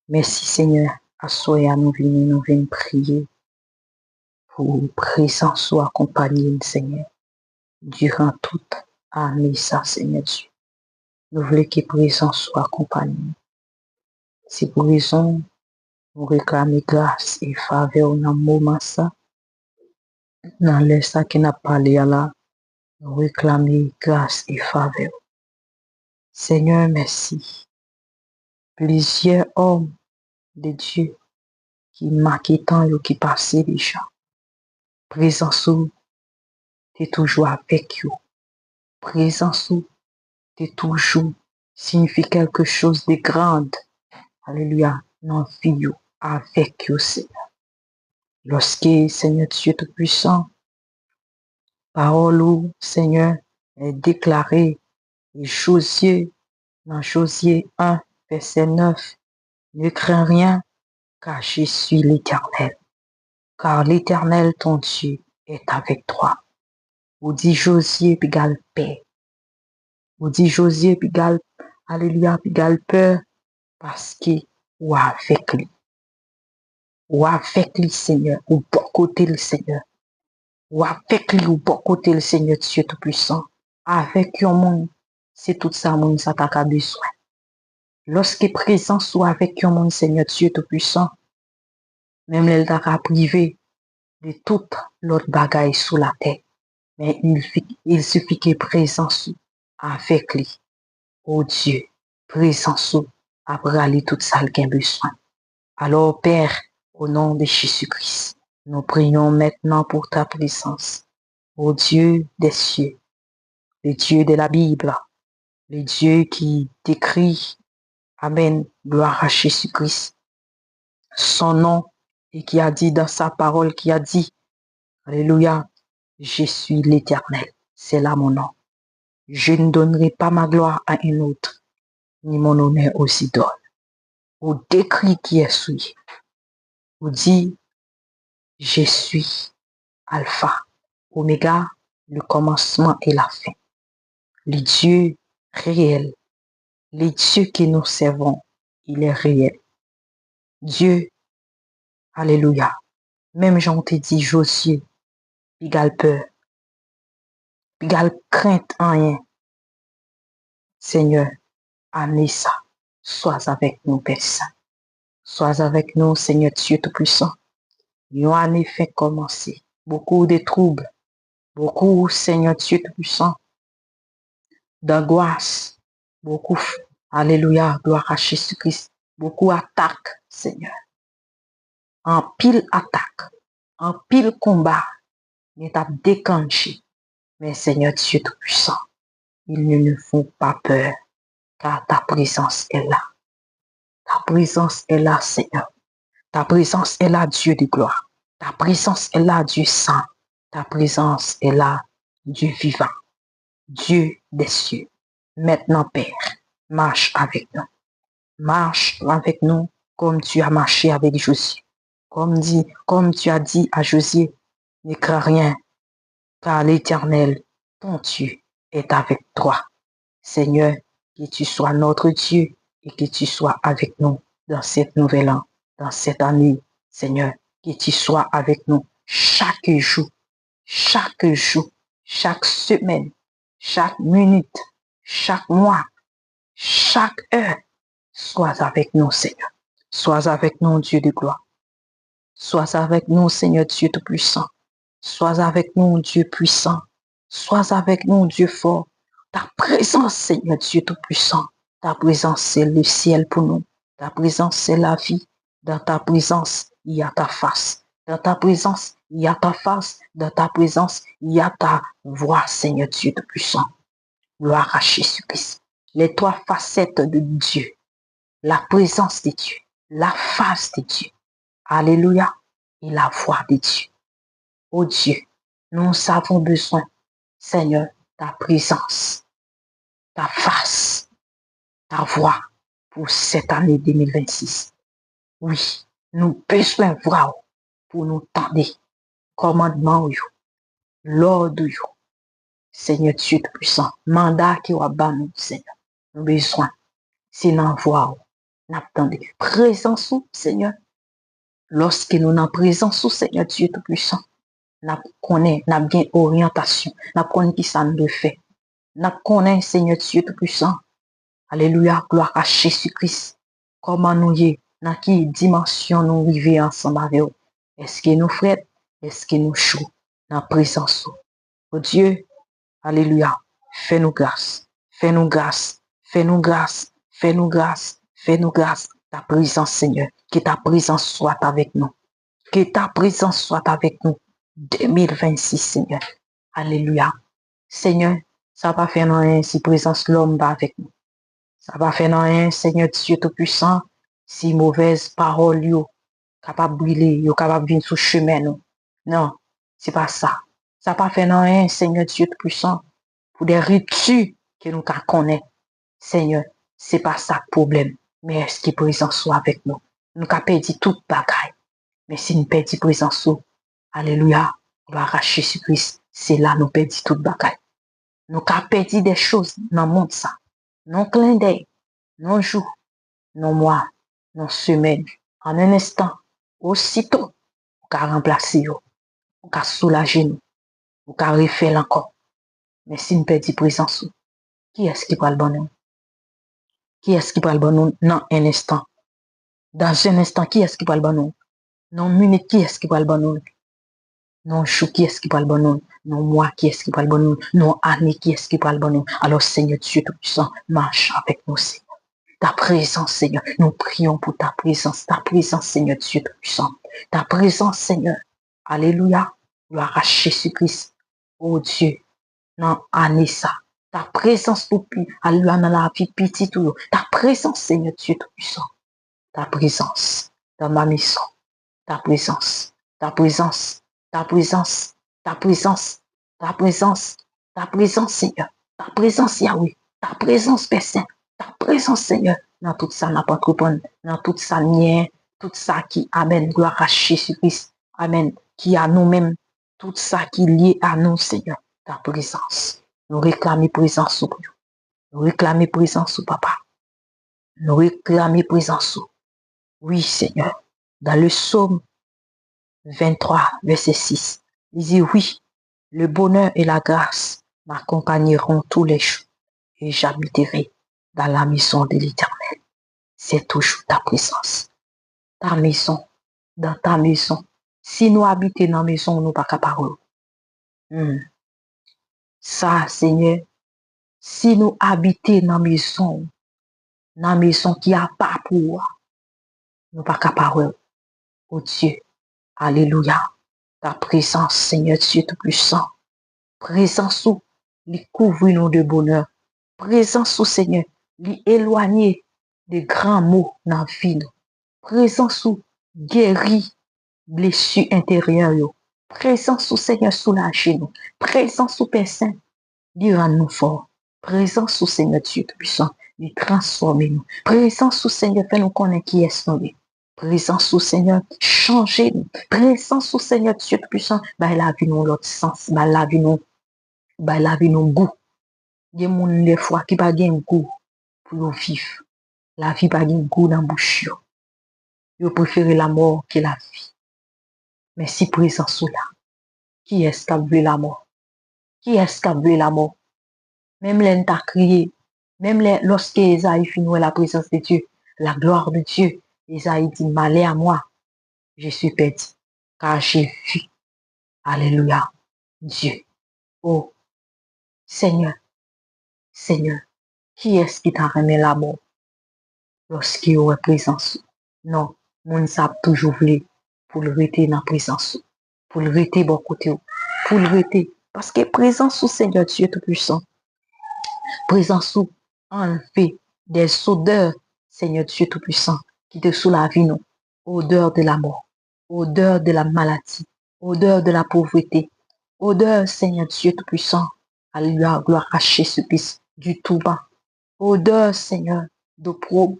Merci Seigneur, à nous venir prier pour présence ou accompagner le Seigneur durant toute année ça Seigneur Dieu. Nous voulons que présence soit accompagnée. C'est pour raison nous réclamer grâce et faveur dans le moment ça. Dans le ça qui n'a pas parlé là, nous réclamer grâce et faveur. Seigneur, merci. Plusieurs hommes de Dieu qui marquent tant et qui passaient déjà. Présence ou t'es toujours avec eux. Présence ou t'es toujours signifie quelque chose de grand. Alléluia. Non, vie avec eux, Seigneur. Lorsque Seigneur Dieu Tout-Puissant, parole ou Seigneur est déclarée, et Josué, dans Josué 1, verset 9, ne crains rien, car je suis l'Éternel. Car l'Éternel, ton Dieu, est avec toi. Vous dit Josué, puis égale paix. Vous dit Josué, puis égale, alléluia, puis égale peur, parce que ou avec lui. Ou avec lui, Seigneur, ou bon côté le Seigneur. Ou avec lui, ou bon côté le Seigneur Dieu Tout-Puissant. Avec un monde, c'est tout ça, mon ça t'a besoin. Lorsque présent soit avec un monde, Seigneur Dieu Tout-Puissant, même elle t'a privé de toute l'autre bagaille sous la terre. Mais il suffit que présence avec lui. Oh Dieu, présence après aller tout ça qu'il a besoin. Alors Père, au nom de Jésus-Christ, nous prions maintenant pour ta présence. Ô Dieu des cieux, le Dieu de la Bible, le Dieu qui décrit, Amen, gloire à Jésus-Christ, son nom, et qui a dit dans sa parole, qui a dit, Alléluia, je suis l'Éternel, c'est là mon nom. Je ne donnerai pas ma gloire à un autre, ni mon honneur aux idoles. Au décrit qui est souillé, vous dit, je suis Alpha, Oméga, le commencement et la fin. Le Dieu réel, le Dieu que nous servons, il est réel. Dieu, alléluia. Même j'en t'ai dit, Josué, égale peur, puis gal crainte en rien. Seigneur, année ça, sois avec nous, Père Saint. Sois avec nous, Seigneur Dieu Tout-Puissant. Une année fait commencer. Beaucoup de troubles, beaucoup, Seigneur Dieu Tout-Puissant, d'angoisse, beaucoup, alléluia, gloire à Jésus-Christ, beaucoup attaques, Seigneur. En pile attaque, en pile combat, il t'a déclenché. Mais Seigneur Dieu Tout-Puissant, ils ne nous font pas peur, car ta présence est là. Ta présence est là, Seigneur. Ta présence est là, Dieu de gloire. Ta présence est là, Dieu saint. Ta présence est là, Dieu vivant. Dieu des cieux. Maintenant, Père, marche avec nous. Marche avec nous comme tu as marché avec Josué. Comme tu as dit à Josué, ne crains rien, car l'Éternel, ton Dieu, est avec toi. Seigneur, que tu sois notre Dieu et que tu sois avec nous dans cette nouvelle an, dans cette année. Seigneur, que tu sois avec nous chaque jour, chaque semaine, chaque minute, chaque mois, chaque heure. Sois avec nous, Seigneur. Sois avec nous, Dieu de gloire. Sois avec nous, Seigneur Dieu Tout-Puissant. Sois avec nous, Dieu puissant. Sois avec nous, Dieu fort. Ta présence, Seigneur Dieu Tout-Puissant. Ta présence, c'est le ciel pour nous. Ta présence, c'est la vie. Dans ta présence, il y a ta face. Dans ta présence, il y a ta face. Dans ta présence, il y a ta voix, Seigneur Dieu Tout-Puissant. Gloire à Jésus-Christ. Les trois facettes de Dieu. La présence de Dieu. La face de Dieu. Alléluia. Et la voix de Dieu. Oh Dieu, nous avons besoin, Seigneur, ta présence, ta face, ta voix pour cette année 2026. Oui, nous besoin voir pour nous tendre commandement, l'ordre, Seigneur Dieu Tout-Puissant, mandat qui va bas nous, Seigneur. Nous besoin, c'est l'envoi, n'attendez. Présence, Seigneur. Lorsque nous n'avons présence, Seigneur Dieu Tout-Puissant, n'a connaît, n'a bien orientation, n'a connaît qui ça nous fait. N'a connaît, Seigneur Dieu Tout-Puissant. Alléluia, gloire à Jésus-Christ. Comment nous y est, dans quelle dimension nous vivons ensemble avec vous. Est-ce que nous frères, est-ce que nous chaud, dans la présence. Oh Dieu, alléluia, fais-nous grâce, fais-nous grâce, fais-nous grâce, fais-nous grâce, fais-nous grâce. Ta présence, Seigneur, que ta présence soit avec nous. Que ta présence soit avec nous. 2026, Seigneur. Alléluia. Seigneur, ça va faire rien si présence l'homme va avec nous. Ça va faire rien, Seigneur Dieu Tout-Puissant, si mauvaise parole, capable de brûler, capable de venir sous chemin, nous. Non, c'est pas ça. Ça va faire rien, Seigneur Dieu Tout-Puissant, pour des ritus que nous connaissons. Seigneur, c'est pas ça le problème. Mais est-ce que présence soit avec nous? Nous avons perdu toute bagaille. Mais si nous perdons présence, alléluia, gloire à Jésus-Christ, c'est là nous perdons toute bagaille. Nous avons perdu des choses dans le monde, ça. Non clin d'œil, non jour, non mois, non semaine, en un instant, aussitôt, nous avons remplacé, nous avons soulagé, nous avons refait encore. Mais si nous perdons présence, qui est-ce qui va le bon nous? Qui est-ce qui va le bon nous dans un instant? Dans un instant, qui est-ce qui va le bon nous? Non minute, qui est-ce qui va le bon nous? Non jour, qui est-ce qui va le bon nous? Non mois, qui est-ce qui va le bon nous? Non année, qui est-ce qui va le bon nous? Alors Seigneur Dieu Tout-Puissant, marche avec nous, Seigneur. Ta présence, Seigneur, nous prions pour ta présence, Seigneur Dieu Tout-Puissant. Ta présence, Seigneur. Alléluia. Gloire à Jésus-Christ. Oh Dieu, non, année ça. Ta présence pour alléluia dans la vie petite tout. Ta présence, Seigneur Dieu Tout-Puissant. Ta présence dans ma maison. Ta présence, ta présence, ta présence, ta présence, ta présence, ta présence, Seigneur. Ta présence, Yahweh. Ta présence, Père Saint. Ta présence, Seigneur. Dans tout ça, n'a pas comprendre. Dans tout ça, lien. Tout ça qui amène gloire à Jésus-Christ. Amen. Qui a nous-mêmes. Tout ça qui est lié à nous, Seigneur. Ta présence. Nous réclamons présence sous nous. Nous réclamons présence sous papa. Nous réclamons présence sous. Oui, Seigneur. Dans le psaume 23, verset 6, il dit oui, le bonheur et la grâce m'accompagneront tous les jours et j'habiterai dans la maison de l'Éternel. C'est toujours ta présence, ta maison, dans ta maison. Si nous habitons dans la maison, nous pas capables. Ça, Seigneur, si nous habitons dans la maison qui a pas pour nous pas capables. Oh Dieu, alléluia, ta présence, Seigneur Dieu Tout-Puissant, présence où, lui couvre nous de bonheur, présence où, Seigneur, lui éloigner des grands mots dans la vie, présence où, guérit blessures intérieures, présence où, Seigneur, soulager nous, présence où, Père Saint, lui rend nous forts, présence où, Seigneur Dieu Tout-Puissant, lui transforme nous, présence où, Seigneur, fait nous connaître qui est nous. Présence au Seigneur, changez-nous. Présence au Seigneur Dieu Tout-Puissant, bah la vie nous l'autre sens, bah la vie nous goût. Il y a des fois qui pas gain goût pour vivre. La vie pas gain goût dans bouche. Yo préfère la mort que la vie. Mais si présence là, qui est-ce qui a vu la mort? Qui est-ce qui a vu la mort? Même l'un t'a crié, même lorsque Esaïe finit la présence de Dieu, la gloire de Dieu, Esaïe dit, malheur à moi, je suis perdu, car j'ai vu, alléluia, Dieu. Oh, Seigneur, Seigneur, qui est-ce qui t'a remis la mort lorsqu'il y aurait présence? Non, mon sap toujours voulu pour le rester dans la présence, pour le rester bon côté, pour le rester. Parce que présence au Seigneur Dieu Tout-Puissant, présence où enlever des odeurs, Seigneur Dieu Tout-Puissant, qui te sous la vie, non, odeur de la mort, odeur de la maladie, odeur de la pauvreté, odeur, Seigneur Dieu Tout-Puissant, alléluia, gloire à Jésus-Christ, du tout bas, odeur, Seigneur, d'opprobre,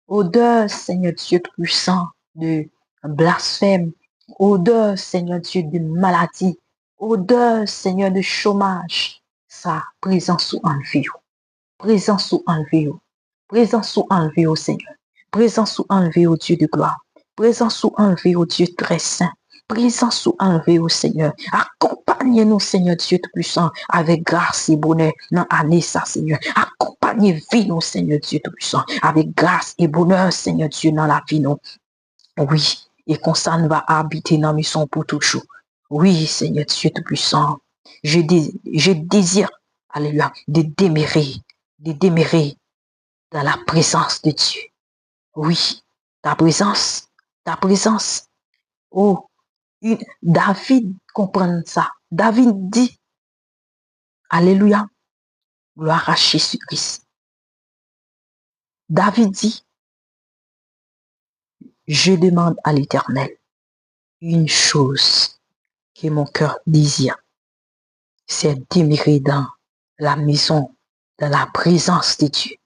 odeur, Seigneur Dieu Tout-Puissant, de blasphème, odeur, Seigneur Dieu, de maladie, odeur, Seigneur, de chômage, sa présence ou enlevé, présence ou enlevé, présence ou enlevé au Seigneur, présence ou enlevé au Dieu de gloire, présence ou enlevé au Dieu très saint, présence ou enlevé au Seigneur. Accompagnez-nous, Seigneur Dieu Tout-Puissant, avec grâce et bonheur dans l'année, ça, Seigneur. Accompagnez vie nous, Seigneur Dieu Tout-Puissant, avec grâce et bonheur, Seigneur Dieu, dans la vie, nous. Oui, et qu'on s'en va habiter dans la maison pour toujours. Oui, Seigneur Dieu Tout-Puissant, je désire, alléluia, de demeurer dans la présence de Dieu. Oui, ta présence. Oh, David comprend ça. David dit, alléluia, gloire à Jésus-Christ. David dit, je demande à l'Éternel une chose que mon cœur désire, c'est demeurer dans la maison, dans la présence de Dieu.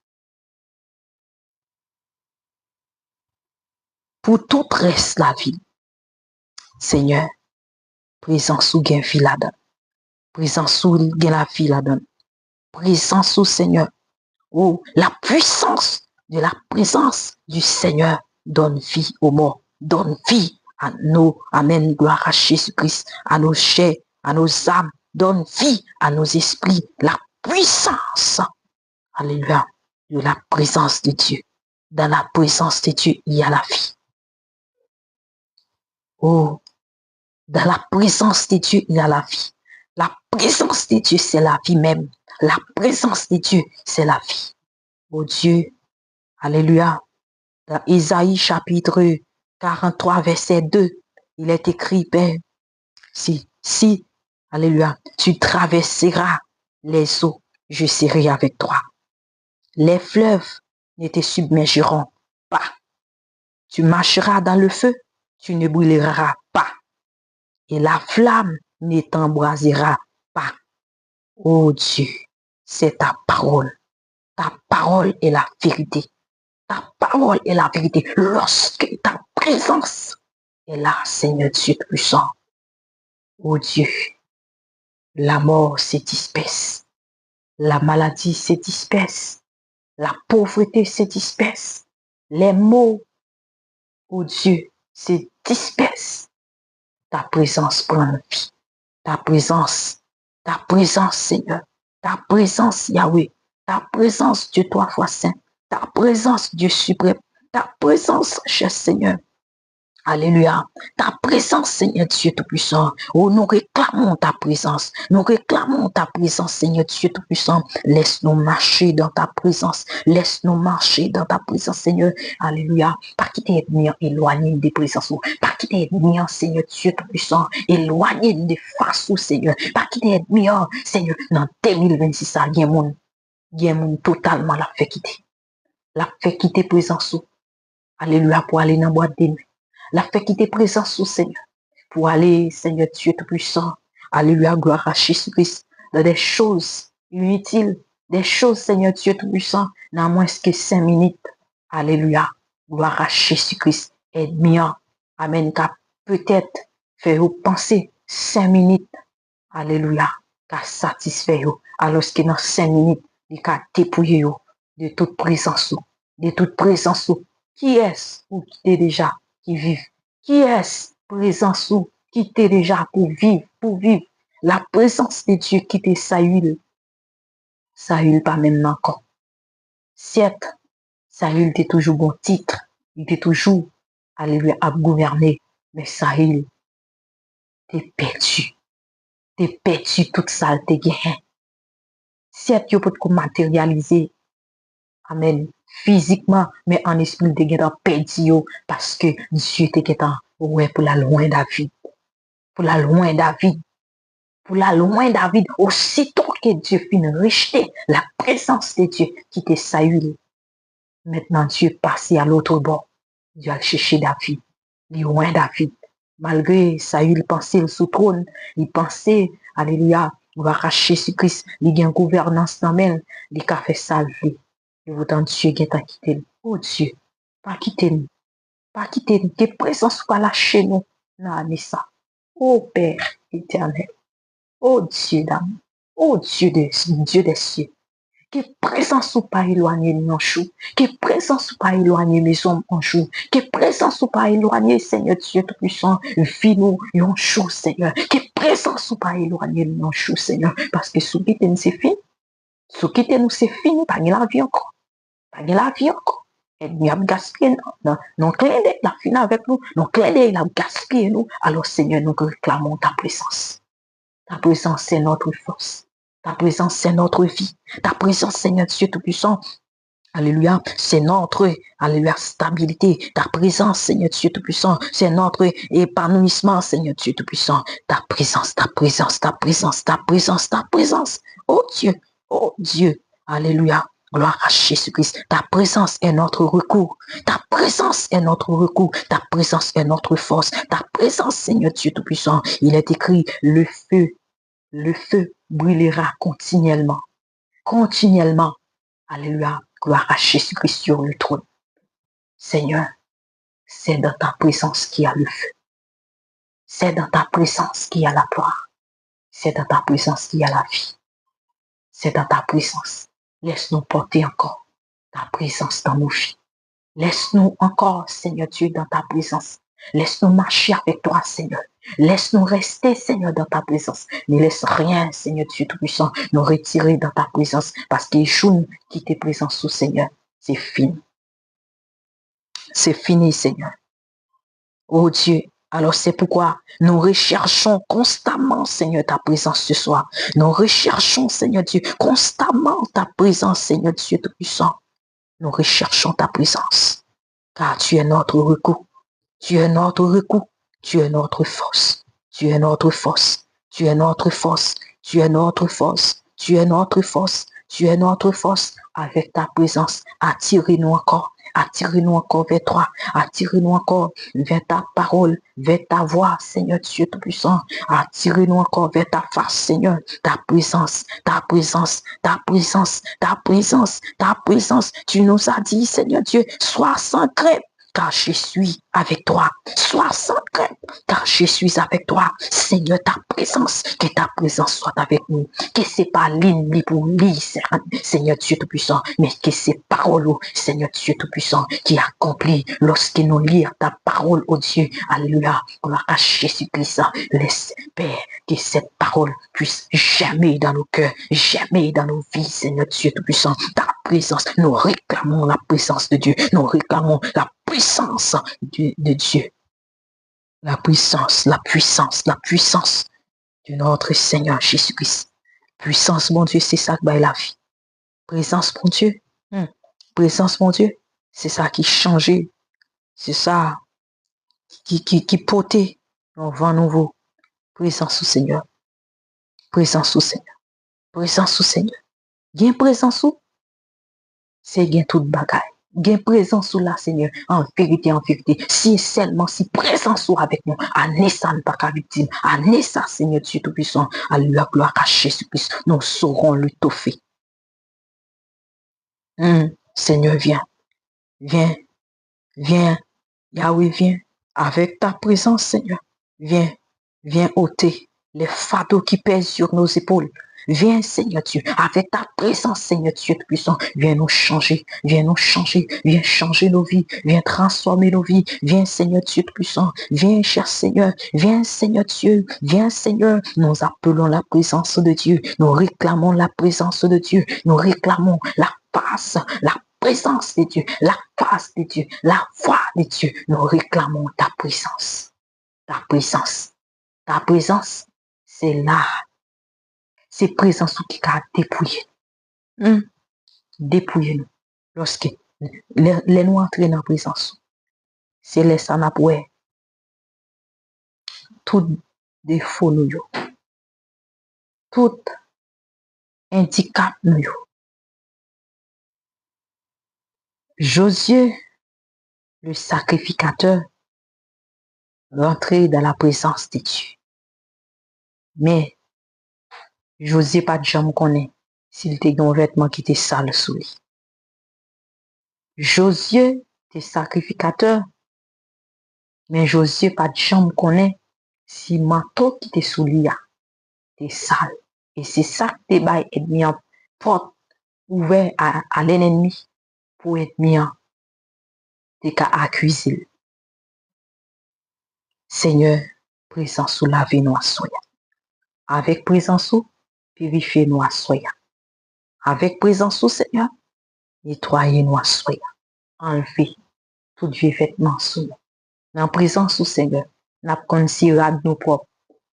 Pour tout reste la vie, Seigneur, présence ou gain vie là-dedans, présence ou gain la vie là-dedans, présence ou Seigneur, oh, la puissance de la présence du Seigneur donne vie aux morts, donne vie à nos, amen, gloire à Jésus-Christ, à nos chairs, à nos âmes, donne vie à nos esprits, la puissance, alléluia, de la présence de Dieu. Dans la présence de Dieu, il y a la vie. Oh, dans la présence de Dieu, il y a la vie. La présence de Dieu, c'est la vie même. La présence de Dieu, c'est la vie. Oh Dieu, alléluia. Dans Isaïe chapitre 43, verset 2, il est écrit, Père, si, alléluia, tu traverseras les eaux, je serai avec toi. Les fleuves ne te submergeront pas. Tu marcheras dans le feu, tu ne brûleras pas. Et la flamme ne t'embrasera pas. Oh Dieu, c'est ta parole. Ta parole est la vérité. Ta parole est la vérité. Lorsque ta présence est là, Seigneur Dieu puissant, oh Dieu, la mort se disperse. La maladie se disperse. La pauvreté se disperse. Les maux, oh Dieu, se dispersent. Ta présence prend vie. Ta présence, Seigneur, Ta présence, Yahweh. Ta présence, Dieu trois fois saint. Ta présence, Dieu suprême. Ta présence, cher Seigneur. Alléluia. Ta présence, Seigneur Dieu Tout-Puissant. Oh, nous réclamons ta présence. Nous réclamons ta présence, Seigneur Dieu Tout-Puissant. Laisse-nous marcher dans ta présence. Laisse-nous marcher dans ta présence, Seigneur. Alléluia. Pas quitter ennemi éloigné des présences. Pas quitter ennemi, Seigneur Dieu Tout-Puissant. Éloigné des faces, Seigneur. Pas quitter ennemi, Seigneur. Dans 2026, ça, il y a monde totalement la fait quitter. La fait quitter présence. Alléluia. Pour aller dans la boîte de nuit. La fait quitter présence au Seigneur pour aller, Seigneur Dieu Tout-Puissant, alléluia, gloire à Jésus-Christ, dans des choses inutiles, des choses, Seigneur Dieu Tout-Puissant, dans moins que 5 minutes. Alléluia, gloire à Jésus-Christ, ennemi, amen, qu'à peut-être faire vous penser 5 minutes, alléluia, qu'à satisfaire vous, alors que dans 5 minutes, il a dépouillé vous de toute présence, de toute présence. Qui est-ce ou qui est déjà qui vivent? Qui est-ce présence ou qui t'est déjà pour vivre? La présence de Dieu qui te Saül pas maintenant encore. Certes, Saül t'est toujours bon titre, il était toujours, alléluia, à gouverner, mais Saül, t'es perdu toute ça, t'es gagné. Certes, tu peux te matérialiser, amen, physiquement, mais en esprit, t'es perdu parce que Dieu t'est ouais, pour la loin David. Pour la loin David. Pour la loin David. Aussitôt que Dieu finit de rejeter la présence de Dieu qui te Saül. Maintenant, Dieu est passé à l'autre bord. Dieu a cherché David. Loin David. Malgré Saül pensait sous trône, il pensait, alléluia, on va racheter Jésus-Christ, il y a une gouvernance dans même, il a fait salver. Et pourtant, Dieu qui t'a quitté. Oh Dieu, pas quitter nous. Pas quitter nous. Tes présences pas lâcher nous. Non, ça. Oh Père éternel. Oh Dieu d'amour. Oh Dieu des cieux. Que présence ou pas éloigner nos choux. Que présence ou pas éloigner mes hommes en chou. Que présence ou pas éloigner, Seigneur Dieu Tout-Puissant, vie nous en chou, Seigneur. Que présence ou pas éloigner nos chou, Seigneur. Parce que sous quitter nous, c'est fini. Sous quitter nous, c'est fini. Pas de la vie encore. Pas de la vie encore. Et nous avons gaspillé, non, clin d'œil, la fin avec nous, non, clin d'œil, il a gaspillé nous. Alors, Seigneur, nous réclamons ta présence. Ta présence, c'est notre force. Ta présence, c'est notre vie. Ta présence, Seigneur Dieu Tout-Puissant, alléluia, c'est notre, alléluia, stabilité. Ta présence, Seigneur Dieu Tout-Puissant, c'est notre épanouissement, Seigneur Dieu Tout-Puissant. Ta présence, ta présence, ta présence, ta présence, ta présence. Oh Dieu, alléluia. Gloire à Jésus-Christ. Ta présence est notre recours. Ta présence est notre recours. Ta présence est notre force. Ta présence, Seigneur Dieu Tout-Puissant. Il est écrit, le feu brûlera continuellement. Continuellement. Alléluia. Gloire à Jésus-Christ sur le trône. Seigneur, c'est dans ta présence qu'il y a le feu. C'est dans ta présence qu'il y a la gloire. C'est dans ta présence qu'il y a la vie. C'est dans ta présence. Laisse-nous porter encore ta présence dans nos vies. Laisse-nous encore, Seigneur Dieu, dans ta présence. Laisse-nous marcher avec toi, Seigneur. Laisse-nous rester, Seigneur, dans ta présence. Ne laisse rien, Seigneur Dieu Tout-Puissant, nous retirer dans ta présence. Parce que les jours qui t'es présent sous, Seigneur, c'est fini. C'est fini, Seigneur. Oh Dieu, alors c'est pourquoi nous recherchons constamment, Seigneur, ta présence ce soir. Nous recherchons, Seigneur Dieu, constamment ta présence, Seigneur Dieu Tout-Puissant. Nous recherchons ta présence, car tu es notre recours. Tu es notre recours. Tu es notre force. Tu es notre force. Tu es notre force. Tu es notre force. Tu es notre force. Tu es notre force. Avec ta présence, attirez-nous encore. Attirez-nous encore vers toi. Attirez-nous encore vers ta parole, vers ta voix, Seigneur Dieu Tout-Puissant. Attirez-nous encore vers ta face, Seigneur. Ta présence, ta présence, ta présence, ta présence, ta présence. Tu nous as dit, Seigneur Dieu, sois sans crainte. car je suis avec toi. Sois sans crainte, car je suis avec toi. Seigneur, ta présence, que ta présence soit avec nous. Que c'est pas l'ennemi pour lire, Seigneur Dieu Tout-Puissant, mais que c'est parole, Seigneur Dieu Tout-Puissant, qui accomplit lorsque nous lisons ta parole, oh Dieu. Alléluia. Gloire à Jésus-Christ. Laisse, Père, que cette parole puisse jamais dans nos cœurs, jamais dans nos vies, Seigneur Dieu Tout-Puissant. Ta présence, nous réclamons la présence de Dieu. Nous réclamons la puissance de Dieu. La puissance, la puissance, la puissance de notre Seigneur Jésus-Christ. Puissance, mon Dieu, c'est ça qui bat la vie. Présence, mon Dieu. Présence, mon Dieu, c'est ça qui changeait. C'est ça qui portait un vent nouveau. Présence au Seigneur. Présence au Seigneur. Présence au Seigneur. Gain présence ou? C'est gain toute bagaille. Gain présence ou là, Seigneur. En vérité, si seulement, si présence ou avec nous, à ça ne pas qu'à victime, à ça, Seigneur Dieu Tout-Puissant, à la gloire à Jésus-Christ, nous saurons le toffer. Seigneur, viens. Viens. Viens. Yahweh, viens. Avec ta présence, Seigneur. Viens. Viens ôter les fardeaux qui pèsent sur nos épaules. Viens, Seigneur Dieu, avec ta présence, Seigneur Dieu Tout-Puissant, viens nous changer, viens changer nos vies, viens transformer nos vies, viens, Seigneur Dieu Tout-Puissant, viens, cher Seigneur, viens, Seigneur Dieu, viens, Seigneur, nous appelons la présence de Dieu, nous réclamons la présence de Dieu, nous réclamons la face, la présence de Dieu, la face de Dieu, la voix de Dieu, nous réclamons ta présence, ta présence, ta présence, c'est là. C'est présence qui a dépouillé. Dépouillé nous. Lorsque les nous entrent dans la présence, c'est là ça n'a pas tout défaut nous, tout handicap nous. Josué, le sacrificateur, rentrait dans la présence de Dieu. Mais Josué pas de jambe connaît s'il était un vêtement qui était sale sous lui. Josué était sacrificateur, mais Josué pas de jambe connaît si manteau qui était sous lui était sale. Et c'est ça que t'es bail ennemi en porte ouvert à l'ennemi pour ennemi en t'es qu'à accuser. Seigneur, présence sous la vie nous à soya. Avec présence sous, purifiez nous à soya. Avec présence sous, Seigneur, nettoyez nous à soya. Enlevez tout vieux vêtement sous nous. Dans présence sous, Seigneur, n'a pas sirade nous propres.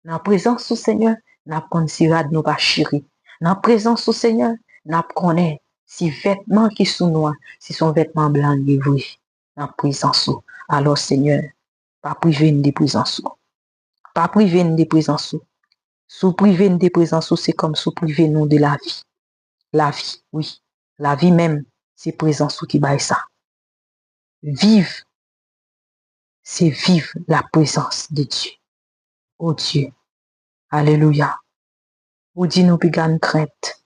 Dans présence sous, Seigneur, n'a pas sirade nous pas chéri. Dans présence sous, Seigneur, n'a connaît si vêtements qui sont noirs, si son vêtement blanc livré. Dans présence sous. Alors, Seigneur, pas priver nous de présence sous. Pas priver nous de présence sous. Sous priver nous de présence sous, c'est comme sous priver nous de la vie. La vie, oui. La vie même, c'est présence sous qui baille ça. Vive, c'est vivre la présence de Dieu. Oh Dieu, alléluia. Ou dit nous pigan crainte,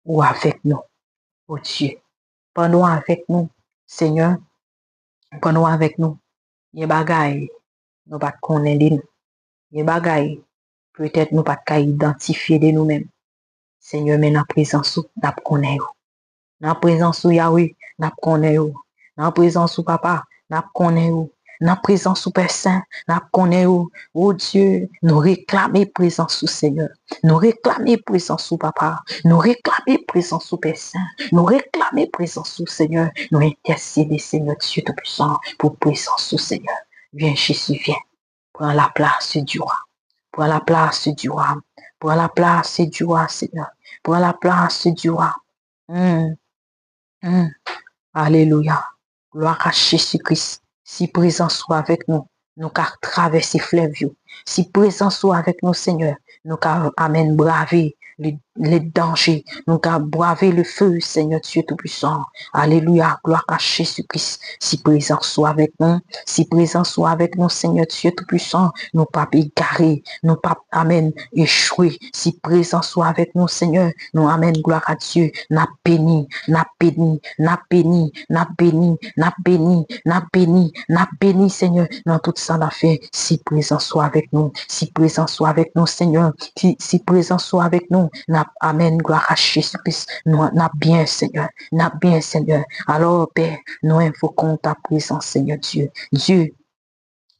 ou avec nous, oh Dieu. Pendant avec nous, Seigneur, pendant avec nous, y'a bagay, nous pas connaître nous. Y'a bagay, peut-être nous pas identifier de nous-mêmes. Seigneur, mais dans la présence, nous connaissons. Dans la présence, Yahweh, nous connaissons. Dans la présence, Papa, nous connaissons. Dans la présence, Père Saint, nous connaissons. Oh Dieu, nous réclamons présence au Seigneur. Nous réclamons présence au Papa. Nous réclamons présence au Père Saint. Nous réclamons présence au Seigneur. Nous intercédons, Seigneur Dieu Tout-Puissant, pour présence au Seigneur. Viens, Jésus, viens. Prends la place du roi. Prends la place du roi. Prends la place du roi, Seigneur. Prends la place du roi. Alléluia. Gloire à Jésus-Christ. Si présence soit avec nous, nous qu'à traverser fleuve. Si présence soit avec nous, Seigneur, nous qu'à amène braver les les dangers, nous qu'à braver le feu, Seigneur Dieu Tout-Puissant. Alléluia, gloire à Jésus-Christ. Si présent soit avec nous, si présent soit avec nous, Seigneur Dieu Tout-Puissant, nous pas égarés, nous pas, amen, échouer. Si présent soit avec nous, Seigneur, nous, amen, gloire à Dieu, n'a béni, n'a béni, n'a béni, n'a béni, n'a béni, n'a béni, n'a béni, Seigneur, dans tout ça la fait. Si présent soit avec nous, si présent soit avec nous, Seigneur, si présent soit avec nous, amen, gloire à Jésus-Christ, nous, n'a bien, Seigneur, n'a bien, Seigneur. Alors, Père, nous invoquons ta présence, Seigneur Dieu. Dieu,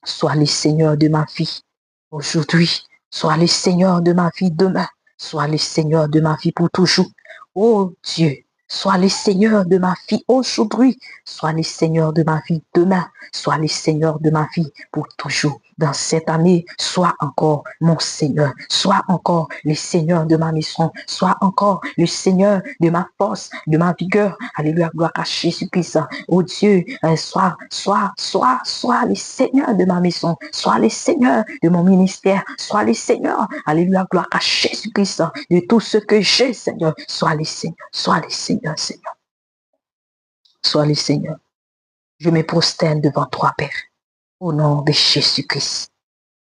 sois le Seigneur de ma vie aujourd'hui, sois le Seigneur de ma vie demain, sois le Seigneur de ma vie pour toujours. Oh Dieu, sois le Seigneur de ma vie aujourd'hui, sois le Seigneur de ma vie demain, sois le Seigneur de ma vie pour toujours. Dans cette année, sois encore mon Seigneur, sois encore le Seigneur de ma maison, sois encore le Seigneur de ma force, de ma vigueur. Alléluia, gloire à Jésus-Christ. Oh Dieu, sois le Seigneur de ma maison, sois le Seigneur de mon ministère, sois le Seigneur, alléluia, gloire à Jésus-Christ, de tout ce que j'ai, Seigneur, sois le Seigneur, Seigneur. Sois le Seigneur. Je me prosterne devant toi, Père. Au nom de Jésus-Christ,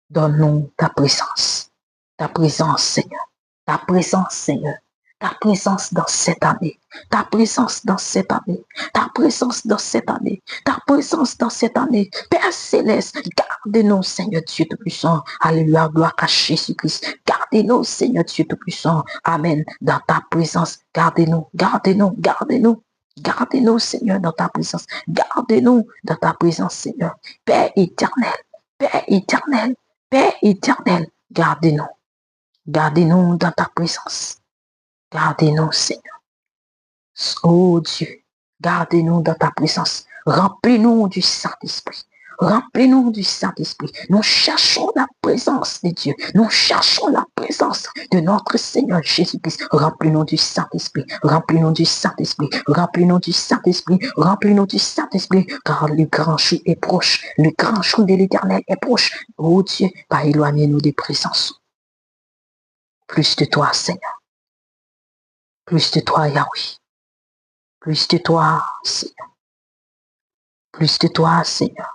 donne-nous ta présence, Seigneur, ta présence, Seigneur, ta présence dans cette année, ta présence dans cette année, ta présence dans cette année, ta présence dans cette année. Père Céleste, garde-nous, Seigneur Dieu Tout-Puissant. Alléluia, gloire à Jésus-Christ. Garde-nous, Seigneur Dieu Tout-Puissant. Amen. Dans ta présence, gardez-nous, gardez-nous, gardez-nous. Gardez-nous, Seigneur, dans ta présence. Gardez-nous dans ta présence, Seigneur. Père éternel, Père éternel, Père éternel, gardez-nous. Gardez-nous dans ta présence. Gardez-nous, Seigneur. Oh Dieu, gardez-nous dans ta présence. Remplis-nous du Saint-Esprit. Remplis-nous du Saint-Esprit. Nous cherchons la présence de Dieu. Nous cherchons la présence de notre Seigneur Jésus-Christ. Remplis-nous du Saint-Esprit. Remplis-nous du Saint-Esprit. Remplis-nous du Saint-Esprit. Remplis-nous du Saint-Esprit. Car le grand jour est proche. Le grand jour de l'Éternel est proche. Oh Dieu, pas éloignez-nous des présences. Plus de toi, Seigneur. Plus de toi, Yahweh. Plus de toi, Seigneur. Plus de toi, Seigneur.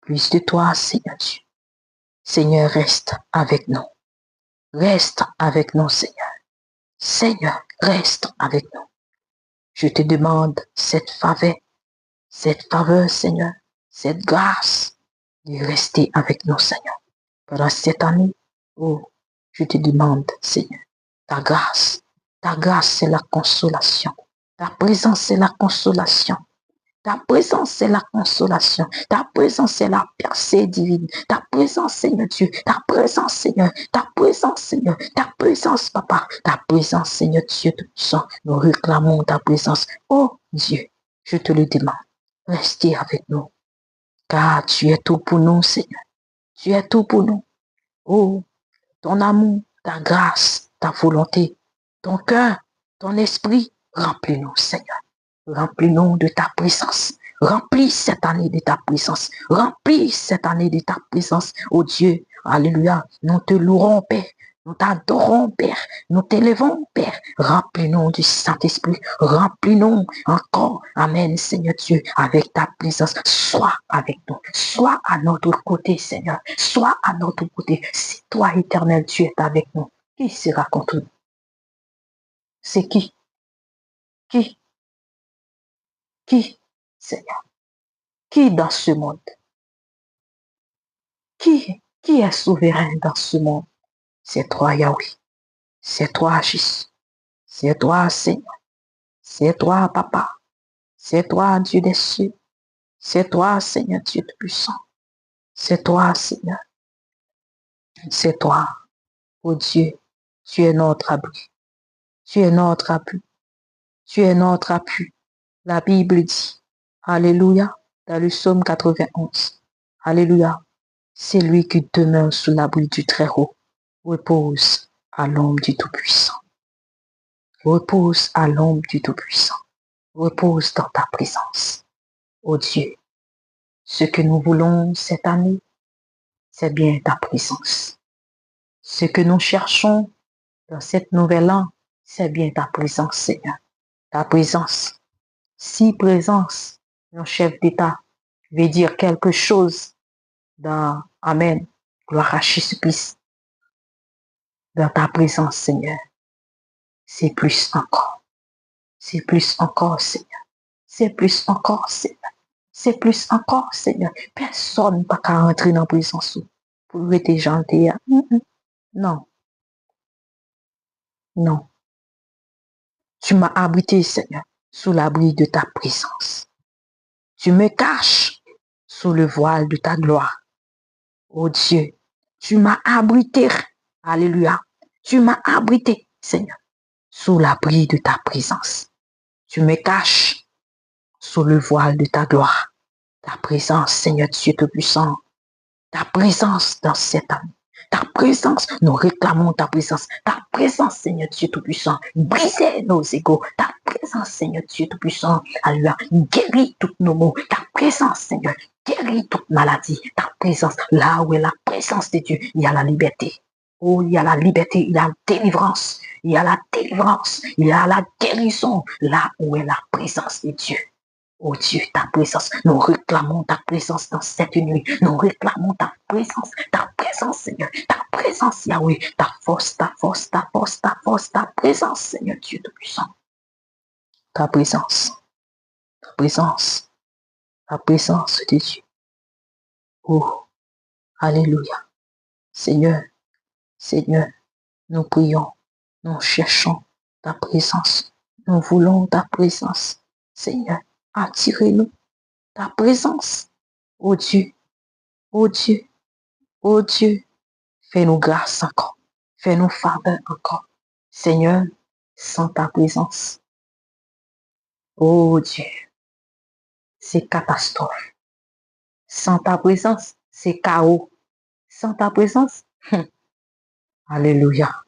Plus de toi, Seigneur Dieu. Seigneur, reste avec nous. Reste avec nous, Seigneur. Seigneur, reste avec nous. Je te demande cette faveur, Seigneur, cette grâce de rester avec nous, Seigneur. Pendant cette année, oh, je te demande, Seigneur, ta grâce. Ta grâce, c'est la consolation. Ta présence, c'est la consolation. Ta présence, c'est la consolation. Ta présence, c'est la percée divine. Ta présence, Seigneur Dieu. Ta présence, Seigneur. Ta présence, Seigneur. Ta présence, Papa. Ta présence, Seigneur Dieu Tout-Puissant. Nous réclamons ta présence. Oh Dieu, je te le demande. Restez avec nous. Car tu es tout pour nous, Seigneur. Tu es tout pour nous. Oh, ton amour, ta grâce, ta volonté, ton cœur, ton esprit, remplis-nous, Seigneur. Remplis-nous de ta présence. Remplis cette année de ta présence. Remplis cette année de ta présence. Oh Dieu, alléluia. Nous te louerons, Père. Nous t'adorons, Père. Nous t'élevons, Père. Remplis-nous du Saint-Esprit. Remplis-nous encore. Amen, Seigneur Dieu, avec ta présence. Sois avec nous. Sois à notre côté, Seigneur. Sois à notre côté. Si toi, éternel, tu es avec nous, qui sera contre nous? C'est qui? Qui? Qui, Seigneur? Qui dans ce monde? Qui est souverain dans ce monde? C'est toi, Yahweh. C'est toi, Jésus. C'est toi, Seigneur. C'est toi, Papa. C'est toi, Dieu des cieux. C'est toi, Seigneur, Dieu Tout-Puissant. C'est toi, Seigneur. C'est toi. Oh Dieu, tu es notre abri. Tu es notre appui. Tu es notre appui. La Bible dit, Alléluia, dans le psaume 91. Alléluia. C'est lui qui demeure sous l'abri du Très-Haut, repose à l'ombre du Tout-Puissant. Repose à l'ombre du Tout-Puissant. Repose dans ta présence. Oh Dieu, ce que nous voulons cette année, c'est bien ta présence. Ce que nous cherchons, dans cette nouvelle an, c'est bien ta présence, Seigneur. Ta présence. Si présence, nos chef d'État veut dire quelque chose dans Amen. Gloire à Jésus-Christ. Dans ta présence, Seigneur. C'est plus encore. C'est plus encore, Seigneur. C'est plus encore, Seigneur. C'est plus encore, Seigneur. Personne n'a qu'à rentrer dans la présence pour être gentil. Non, non. Tu m'as abrité, Seigneur, sous l'abri de ta présence. Tu me caches sous le voile de ta gloire. Oh Dieu, tu m'as abrité. Alléluia. Tu m'as abrité, Seigneur, sous l'abri de ta présence. Tu me caches sous le voile de ta gloire. Ta présence, Seigneur Dieu Tout-Puissant. Ta présence dans cette année. Ta présence, nous réclamons ta présence. Ta présence, Seigneur Dieu Tout-Puissant. Brisez nos égaux. Ta présence, Seigneur Dieu Tout-Puissant. Alléluia. Guéris tous nos maux. Ta présence, Seigneur. Guéris toute maladie. Ta présence. Là où est la présence de Dieu, il y a la liberté. Oh, il y a la liberté, il y a la délivrance. Il y a la délivrance. Il y a la guérison. Là où est la présence de Dieu. Oh Dieu, ta présence, nous réclamons ta présence dans cette nuit. Nous réclamons ta présence, Seigneur. Ta présence, Yahweh. Ta force, ta force, ta force, ta force, ta présence, Seigneur Dieu Tout-Puissant. Ta présence, ta présence, ta présence de Dieu. Oh, alléluia. Seigneur, Seigneur, nous prions, nous cherchons ta présence. Nous voulons ta présence, Seigneur. Attirez-nous ta présence. Oh Dieu, oh Dieu, oh Dieu, fais-nous grâce encore, fais-nous faveur encore. Seigneur, sans ta présence, oh Dieu, c'est catastrophe. Sans ta présence, c'est chaos. Sans ta présence, alléluia,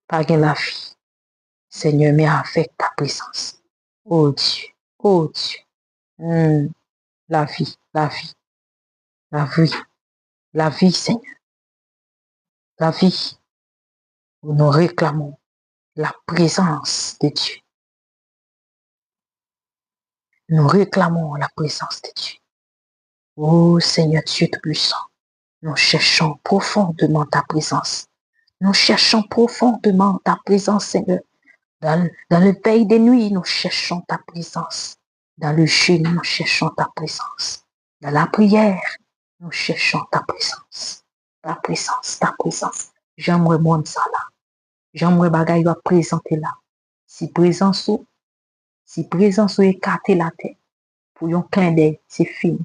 pas gain la vie. Seigneur, mais avec ta présence, oh Dieu, oh Dieu, la vie, la vie, la vie, la vie, Seigneur, la vie, où nous réclamons la présence de Dieu. Nous réclamons la présence de Dieu. Oh Seigneur Dieu Tout-Puissant, nous cherchons profondément ta présence. Nous cherchons profondément ta présence, Seigneur. Dans le pays des nuits, nous cherchons ta présence. Dans le jeûne, nous cherchons ta présence. Dans la prière, nous cherchons ta présence. Ta présence, ta présence. J'aimerais monde ça là. J'aimerais bagaille va présenter là. Si présence ou écarter la tête, pour un clin d'œil, c'est fini.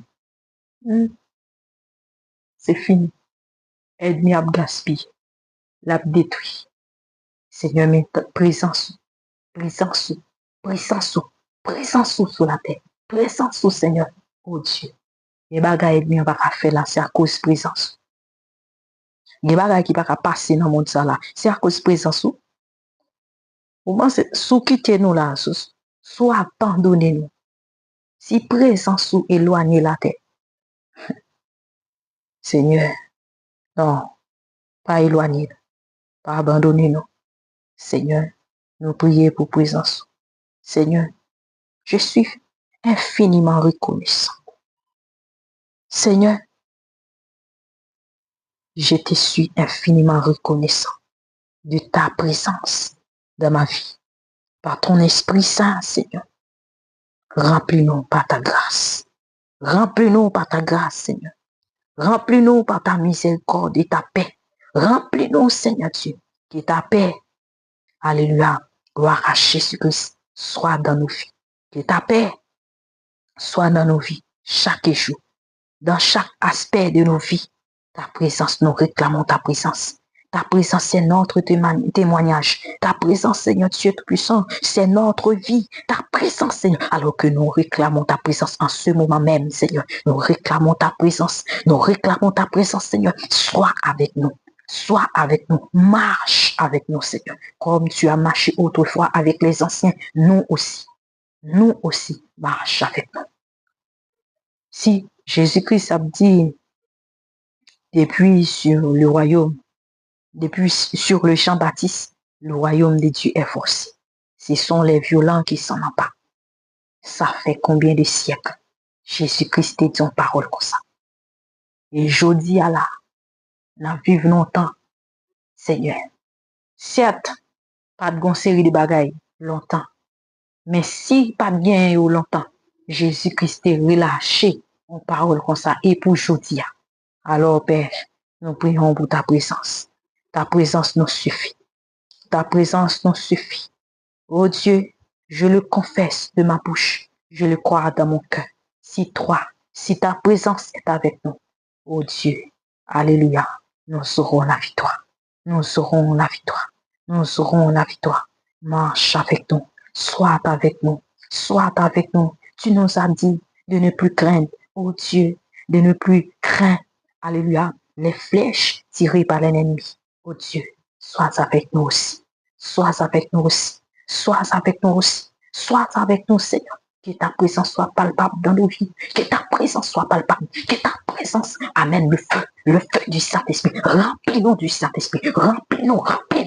C'est fini. Aide-moi à gaspiller, la détruire. Seigneur, mais présence sur la terre. Présence, Seigneur. Oh Dieu. Les bagages aide-moi à pas faire là, c'est à cause de présence. Les bagages qui ne pas passer dans le monde ça là, c'est à cause de présence. Au moins, c'est sous quitter nous là, soit abandonner nous. Si présence ou éloigner la terre. Seigneur, non, pas éloigner nous, pas abandonner nous. Seigneur, nous prions pour présence. Seigneur, je suis infiniment reconnaissant. Seigneur, je te suis infiniment reconnaissant de ta présence dans ma vie. Par ton Esprit Saint, Seigneur, remplis-nous par ta grâce. Remplis-nous par ta grâce, Seigneur. Remplis-nous par ta miséricorde et ta paix. Remplis-nous, Seigneur Dieu, que ta paix, alléluia, gloire à Jésus-Christ, soit dans nos vies. Que ta paix soit dans nos vies chaque jour, dans chaque aspect de nos vies. Ta présence, nous réclamons ta présence. Ta présence, c'est notre témoignage. Ta présence, Seigneur Dieu Tout-Puissant, c'est notre vie. Ta présence, Seigneur, alors que nous réclamons ta présence en ce moment même, Seigneur. Nous réclamons ta présence. Nous réclamons ta présence, Seigneur. Sois avec nous. Sois avec nous. Marche avec nous, Seigneur. Comme tu as marché autrefois avec les anciens, nous aussi, marche avec nous. Si Jésus-Christ a dit, depuis sur le royaume, depuis sur le champ Baptiste, Le royaume de Dieu est forcé. Ce sont les violents qui s'en emparent. Ça fait combien de siècles Jésus-Christ dit en parole comme ça. Et je dis à la, nous vivons longtemps, Seigneur. Certes, pas de grande série de bagailles longtemps. Mais si pas bien longtemps, Jésus-Christ est relâché en parole comme ça et pour aujourd'hui. Alors, Père, nous prions pour ta présence. Ta présence nous suffit. Ta présence nous suffit. Oh Dieu, je le confesse de ma bouche. Je le crois dans mon cœur. Si ta présence est avec nous, oh Dieu, alléluia, nous aurons la victoire. Nous aurons la victoire. Nous aurons la victoire. Marche avec nous. Sois avec nous. Sois avec nous. Tu nous as dit de ne plus craindre, oh Dieu, de ne plus craindre, alléluia, les flèches tirées par l'ennemi. Oh Dieu, sois avec nous aussi. Sois avec nous aussi. Sois avec nous aussi. Sois avec nous, Seigneur. Que ta présence soit palpable dans nos vies. Que ta présence soit palpable. Que ta présence amène le feu du Saint-Esprit. Remplis-nous du Saint-Esprit. Remplis-nous et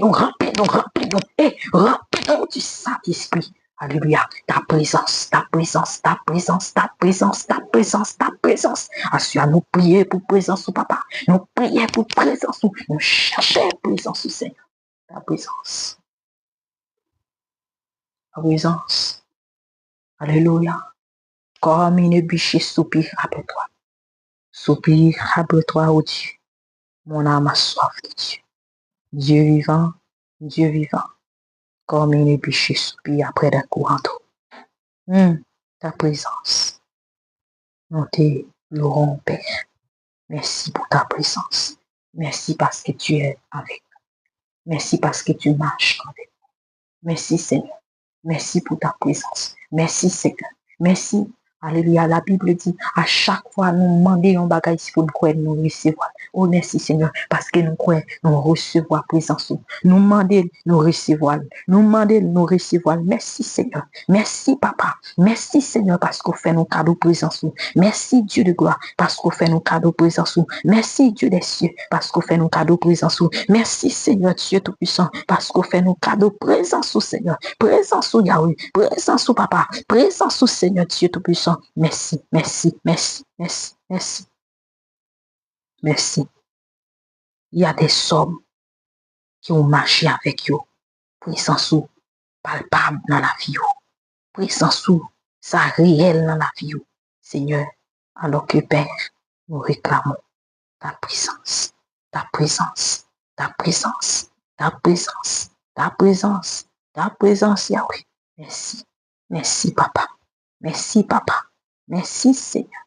remplis-nous du Saint-Esprit. Alléluia. Ta présence. Assure nous prier pour présence, papa. Nous prier pour présence. Nous chercher présence, Seigneur. Ta présence. Ta présence. Alléluia. Comme une bûche soupire après toi. Soupire après toi, oh Dieu. Mon âme a soif de Dieu. Dieu vivant. Comme une bûche soupire après d'un courant d'eau. Ta présence. Nous te louons, Père. Merci pour ta présence. Merci parce que tu es avec nous. Merci parce que tu marches avec nous. Merci, Seigneur. Merci pour ta présence. Merci, Seigneur. Merci. Alléluia. La Bible dit, à chaque fois, nous demandons un bagage pour nous croire, nous recevoir. Oh, merci, Seigneur, parce que nous croyons, nous recevons présence. Nous demandons, nous recevoir. Nous demandons, nous recevoir. Merci, Seigneur. Merci, Papa. Merci, Seigneur, parce qu'on fait nos cadeaux présence. Merci, Dieu de gloire, parce qu'on fait nos cadeaux présence. Merci, Dieu des cieux, parce qu'on fait nos cadeaux présence. Merci, Seigneur, Dieu Tout-Puissant, parce qu'on fait nos cadeaux présence, Seigneur. Présence, Yahweh. Présence, Papa. Présence, Seigneur, Dieu Tout-Puissant. Merci. Il y a des hommes qui ont marché avec vous. Présence palpable dans la vie. Présence ça réel dans la vie. Seigneur, alors que Père, nous réclamons ta présence, Yahweh. Merci, Papa. Merci, Seigneur.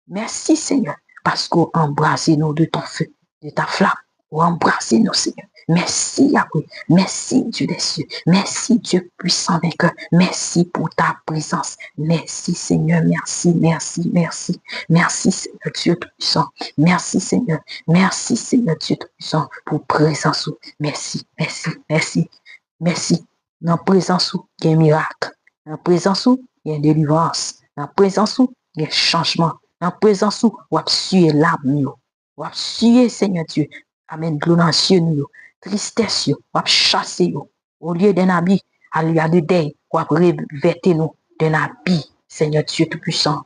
Merci, Seigneur. Parce qu'on embrasse nous de ton feu, de ta flamme. Ou embrasser nous, Seigneur. Merci, Yahweh. Merci, Dieu des cieux. Merci, Dieu puissant vainqueur. Merci pour ta présence. Merci, Seigneur. Merci, Seigneur, Dieu puissant. Merci, Seigneur, Dieu puissant, pour présence. Merci. Dans présence, il y a un miracle. Dans présence, il y a une délivrance. Dans présence, il y a un changement. Dans présence, on va suer l'âme. On va suer, Seigneur Dieu. Amen. Glorieux nous. Tristesse, on va chasser. Au lieu d'un habit, à lui de deuil, on va revêter nous d'un habit, Seigneur Dieu Tout-Puissant.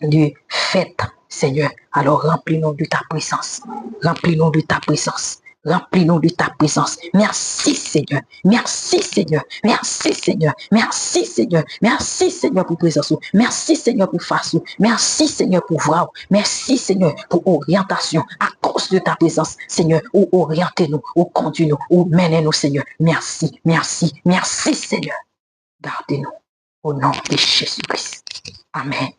De fête, Seigneur. Alors remplis-nous de ta présence. Remplis-nous de ta présence. Merci, Seigneur. Merci, Seigneur, pour présence. Merci, Seigneur, pour face. Merci, Seigneur, pour voix. Merci, Seigneur, pour orientation. À cause de ta présence, Seigneur, ou orientez-nous, ou conduis-nous, ou menez-nous, Seigneur. Merci, Seigneur. Gardez-nous au nom de Jésus-Christ. Amen.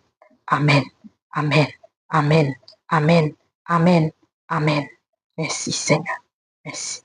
Merci, Seigneur. Merci.